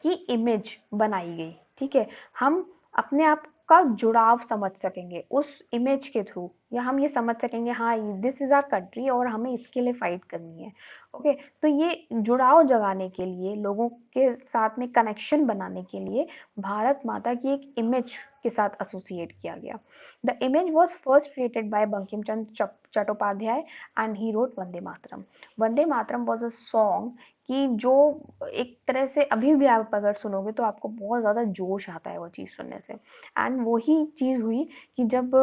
की इमेज बनाई गई, ठीक है, हम अपने आप का जुड़ाव समझ सकेंगे उस इमेज के थ्रू, या हम ये समझ सकेंगे हाँ दिस इज आवर कंट्री और हमें इसके लिए फाइट करनी है। ओके, तो ये जुड़ाव जगाने के लिए, लोगों के साथ में कनेक्शन बनाने के लिए भारत माता की एक इमेज के साथ एसोसिएट किया गया। The image was first created by Bankim Chandra Chattopadhyay and he wrote Vande Mataram. Vande Mataram was a song कि जो एक तरह से अभी भी आप अगर सुनोगे तो आपको बहुत ज़्यादा जोश आता है वो चीज़ सुनने से। एंड वही चीज़ हुई कि जब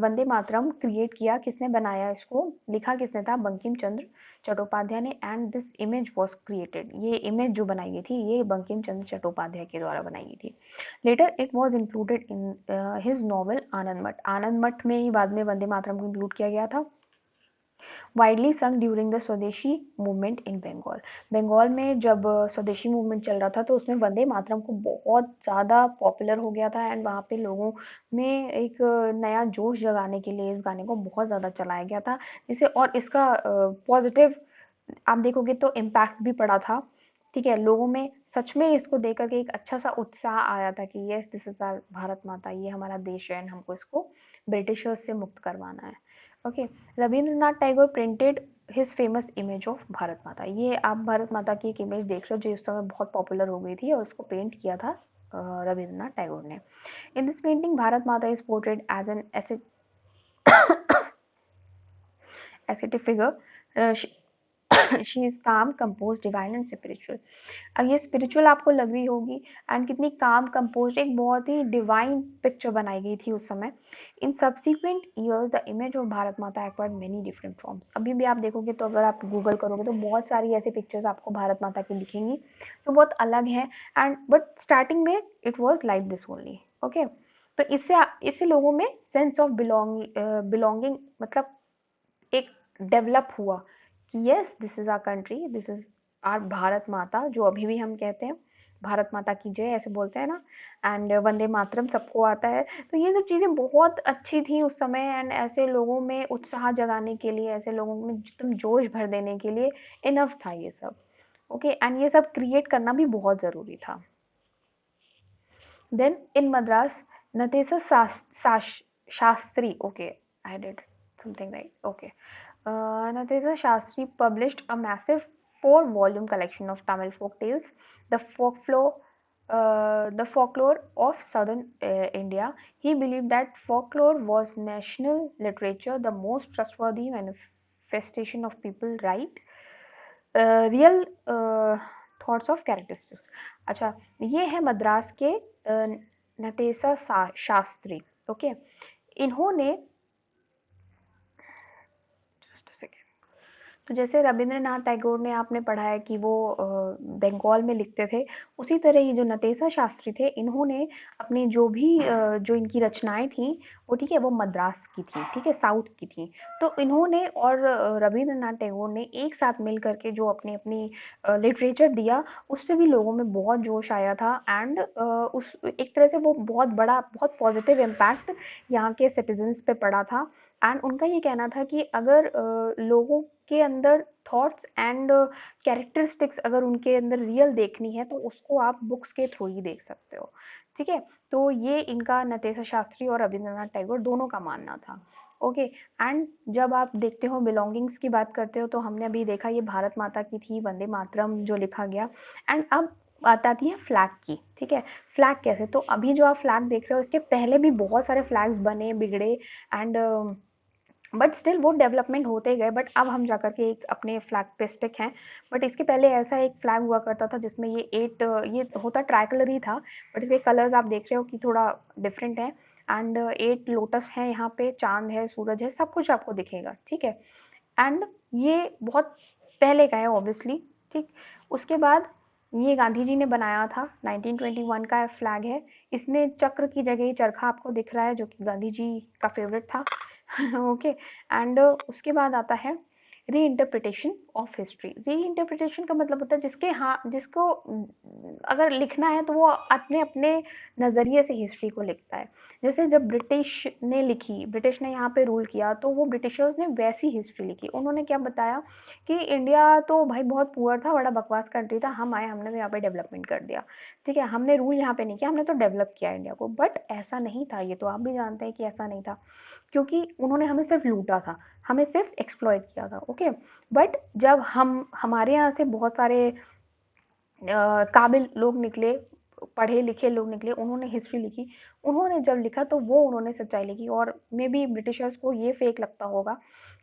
वंदे मातरम क्रिएट किया, किसने बनाया इसको, लिखा किसने था, बंकिम चंद्र चट्टोपाध्याय ने, and this image was created, ये इमेज जो बनाई गई थी ये बंकिम चंद्र चट्टोपाध्याय के द्वारा बनाई गई थी। Later it was included in his novel Anand Math. Anand मठ में ही बाद में वंदे मातरम को इंक्लूड किया गया था। वाइडली संग ड्यूरिंग द स्वदेशी मूवमेंट इन बंगाल। बंगाल में जब स्वदेशी मूवमेंट चल रहा था तो उसमें वंदे मातरम को बहुत ज़्यादा पॉपुलर हो गया था, एंड वहाँ पे लोगों में एक नया जोश जगाने के लिए इस गाने को बहुत ज़्यादा चलाया गया था, जिसे और इसका पॉजिटिव आप देखोगे तो इम्पैक्ट भी पड़ा था, ठीक है, लोगों में सच में इसको देख करके एक अच्छा सा उत्साह आया था कि yes this is our Bharat Mata, ये हमारा देश है एंड हमको इसको ब्रिटिशर्स से मुक्त करवाना है। Okay, Rabindranath Tagore printed his famous image of Bharat Mata. ये आप भारत माता की एक इमेज देख रहे हो जो उस समय बहुत पॉपुलर हो गई थी और उसको पेंट किया था रविंद्रनाथ टैगोर ने। In this painting Bharat Mata is portrayed as an ascetic figure. She is calm, composed, divine and spiritual. अब ये स्पिरिचुअल आपको लग रही होगी, एंड कितनी काम कंपोज, एक बहुत ही डिवाइन पिक्चर बनाई गई थी उस समय। In subsequent years the image of Bharat माता एक्वायर्ड मेनी डिफरेंट फॉर्म्स। अभी भी आप देखोगे तो अगर आप गूगल करोगे तो बहुत सारी ऐसी पिक्चर्स आपको भारत माता की दिखेंगी जो बहुत अलग हैं, एंड बट स्टार्टिंग में it was like this only. Okay, तो इससे लोगों में सेंस ऑफ बिलोंगिंग मतलब एक डेवलप हुआ कि yes this is our country, this is our Bharat Mata, जो अभी भी हम कहते हैं भारत माता की जय ऐसे बोलते हैं ना, एंड वंदे मातरम सबको आता है। तो ये सब चीज़ें बहुत अच्छी थी उस समय, एंड ऐसे लोगों में उत्साह जगाने के लिए, ऐसे लोगों में एकदम जोश भर देने के लिए इनफ था ये सब। ओके, एंड ये सब क्रिएट करना भी बहुत ज़रूरी था। Then in Madras Natesa Sastri, okay I did something right, okay. Natesa Shastri published a massive 4-volume collection of Tamil folk tales, the folklore of southern India. He believed that folklore was national literature, the most trustworthy manifestation of people right real thoughts of characteristics. अच्छा, ये है मद्रास के नटेसा Shastri. Okay, इन्होंने तो जैसे रविंद्रनाथ टैगोर ने आपने पढ़ा है कि वो बंगाल में लिखते थे, उसी तरह ही जो नटेसा शास्त्री थे, इन्होंने अपनी जो भी जो इनकी रचनाएं थी वो, ठीक है, वो मद्रास की थी, ठीक है, साउथ की थी। तो इन्होंने और रविंद्रनाथ टैगोर ने एक साथ मिल करके जो अपनी अपनी लिटरेचर दिया, उससे भी लोगों में बहुत जोश आया था, एंड उस एक तरह से वो बहुत बड़ा, बहुत पॉजिटिव इम्पैक्ट यहाँ के सिटीजन्स पे पड़ा था। एंड उनका ये कहना था कि अगर लोगों के अंदर थॉट्स एंड कैरेक्टरिस्टिक्स अगर उनके अंदर रियल देखनी है तो उसको आप बुक्स के थ्रू ही देख सकते हो, ठीक है। तो ये इनका नटेसा शास्त्री और रविंद्रनाथ टैगोर दोनों का मानना था। ओके, एंड जब आप देखते हो बिलोंगिंग्स की बात करते हो तो हमने अभी देखा ये भारत माता की थी, वंदे मातरम जो लिखा गया, एंड अब बात आती है फ्लैग की, ठीक है। फ्लैग कैसे, तो अभी जो आप फ्लैग देख रहे हो इसके पहले भी बहुत सारे फ्लैग्स बने बिगड़े एंड बट स्टिल वो डेवलपमेंट होते गए, बट अब हम जाकर के एक अपने फ्लैग पे स्टिक हैं। बट इसके पहले ऐसा एक फ्लैग हुआ करता था जिसमें ये 8 ये होता ट्राई कलर ही था, बट इसके कलर्स आप देख रहे हो कि थोड़ा डिफरेंट है एंड 8 लोटस है, यहाँ पे चांद है, सूरज है, सब कुछ आपको दिखेगा, ठीक है। एंड ये बहुत पहले का है ऑब्वियसली, ठीक। उसके बाद ये गांधी जी ने बनाया था, 1921 का फ्लैग है। इसमें चक्र की जगह चरखा आपको दिख रहा है जो कि गांधी जी का फेवरेट था। ओके एंड उसके बाद आता है री इंटरप्रिटेशन ऑफ हिस्ट्री। री इंटरप्रिटेशन का मतलब होता है जिसके हाँ जिसको अगर लिखना है तो वो अपने अपने नज़रिए से हिस्ट्री को लिखता है। जैसे जब ब्रिटिश ने यहाँ पे रूल किया तो वो ब्रिटिशर्स ने वैसी हिस्ट्री लिखी। उन्होंने क्या बताया कि इंडिया तो भाई बहुत पुअर था, बड़ा बकवास कंट्री था, हम आए, हमने तो यहाँ पे डेवलपमेंट कर दिया, ठीक है। हमने रूल यहाँ पे नहीं किया, हमने तो डेवलप किया इंडिया को। बट ऐसा नहीं था, ये तो आप भी जानते हैं कि ऐसा नहीं था, क्योंकि उन्होंने हमें सिर्फ लूटा था, हमें सिर्फ एक्सप्लॉइट किया था, ओके। बट जब हम हमारे यहाँ से बहुत सारे काबिल लोग निकले, पढ़े लिखे लोग निकले, उन्होंने हिस्ट्री लिखी, उन्होंने जब लिखा तो वो उन्होंने सच्चाई लिखी। और मे बी ब्रिटिशर्स को ये फेक लगता होगा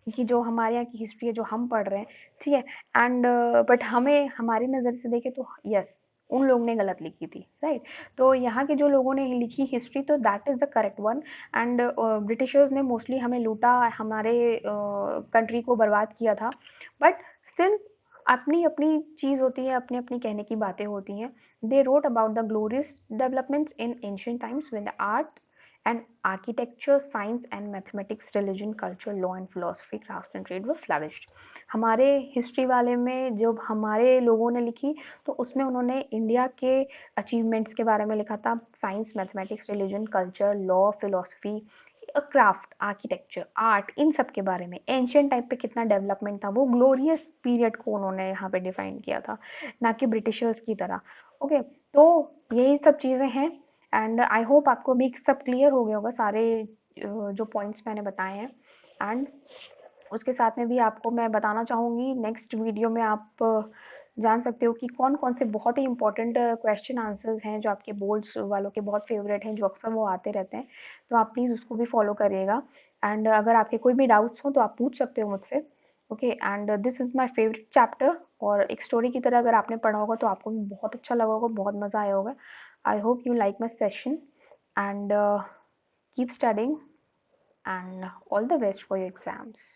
कि जो हमारे यहाँ की हिस्ट्री है जो हम पढ़ रहे हैं, ठीक है। एंड बट हमें हमारी नज़र से देखे तो यस, उन लोग ने गलत लिखी थी, राइट। तो यहाँ के जो लोगों ने लिखी हिस्ट्री तो that is the correct one. And Britishers ने मोस्टली हमें लूटा, हमारे कंट्री को बर्बाद किया था। बट स्टिल अपनी अपनी चीज़ होती है, अपनी अपनी कहने की बातें होती हैं। They wrote about the glorious developments in ancient times when the art and architecture, science and mathematics, religion, culture, law and philosophy, crafts and trade were flourished। हमारे हिस्ट्री वाले में जब हमारे लोगों ने लिखी तो उसमें उन्होंने इंडिया के अचीवमेंट्स के बारे में लिखा था, science, mathematics, religion, culture, law, philosophy, craft, architecture, art, इन सब के बारे में। एंशियंट टाइम पे कितना डेवलपमेंट था, वो ग्लोरियस पीरियड को उन्होंने यहाँ पे डिफाइन किया था, ना कि ब्रिटिशर्स की तरह, ओके। तो यही सब चीज़ें हैं एंड आई होप आपको भी सब क्लियर हो गया होगा, सारे जो पॉइंट्स मैंने बताए हैं। एंड उसके साथ में भी आपको मैं बताना चाहूँगी नेक्स्ट वीडियो में आप जान सकते हो कि कौन कौन से बहुत ही इंपॉर्टेंट क्वेश्चन आंसर्स हैं जो आपके बोर्ड्स वालों के बहुत फेवरेट हैं, जो अक्सर वो आते रहते हैं। तो आप प्लीज़ उसको भी फॉलो करिएगा। एंड अगर आपके कोई भी डाउट्स हो तो आप पूछ सकते हो मुझसे, okay. And this is my favourite chapter, और एक स्टोरी की तरह अगर आपने पढ़ा होगा तो आपको भी बहुत अच्छा लगा होगा, बहुत मज़ा आया होगा। I hope you like my session and keep studying and all the best for your exams.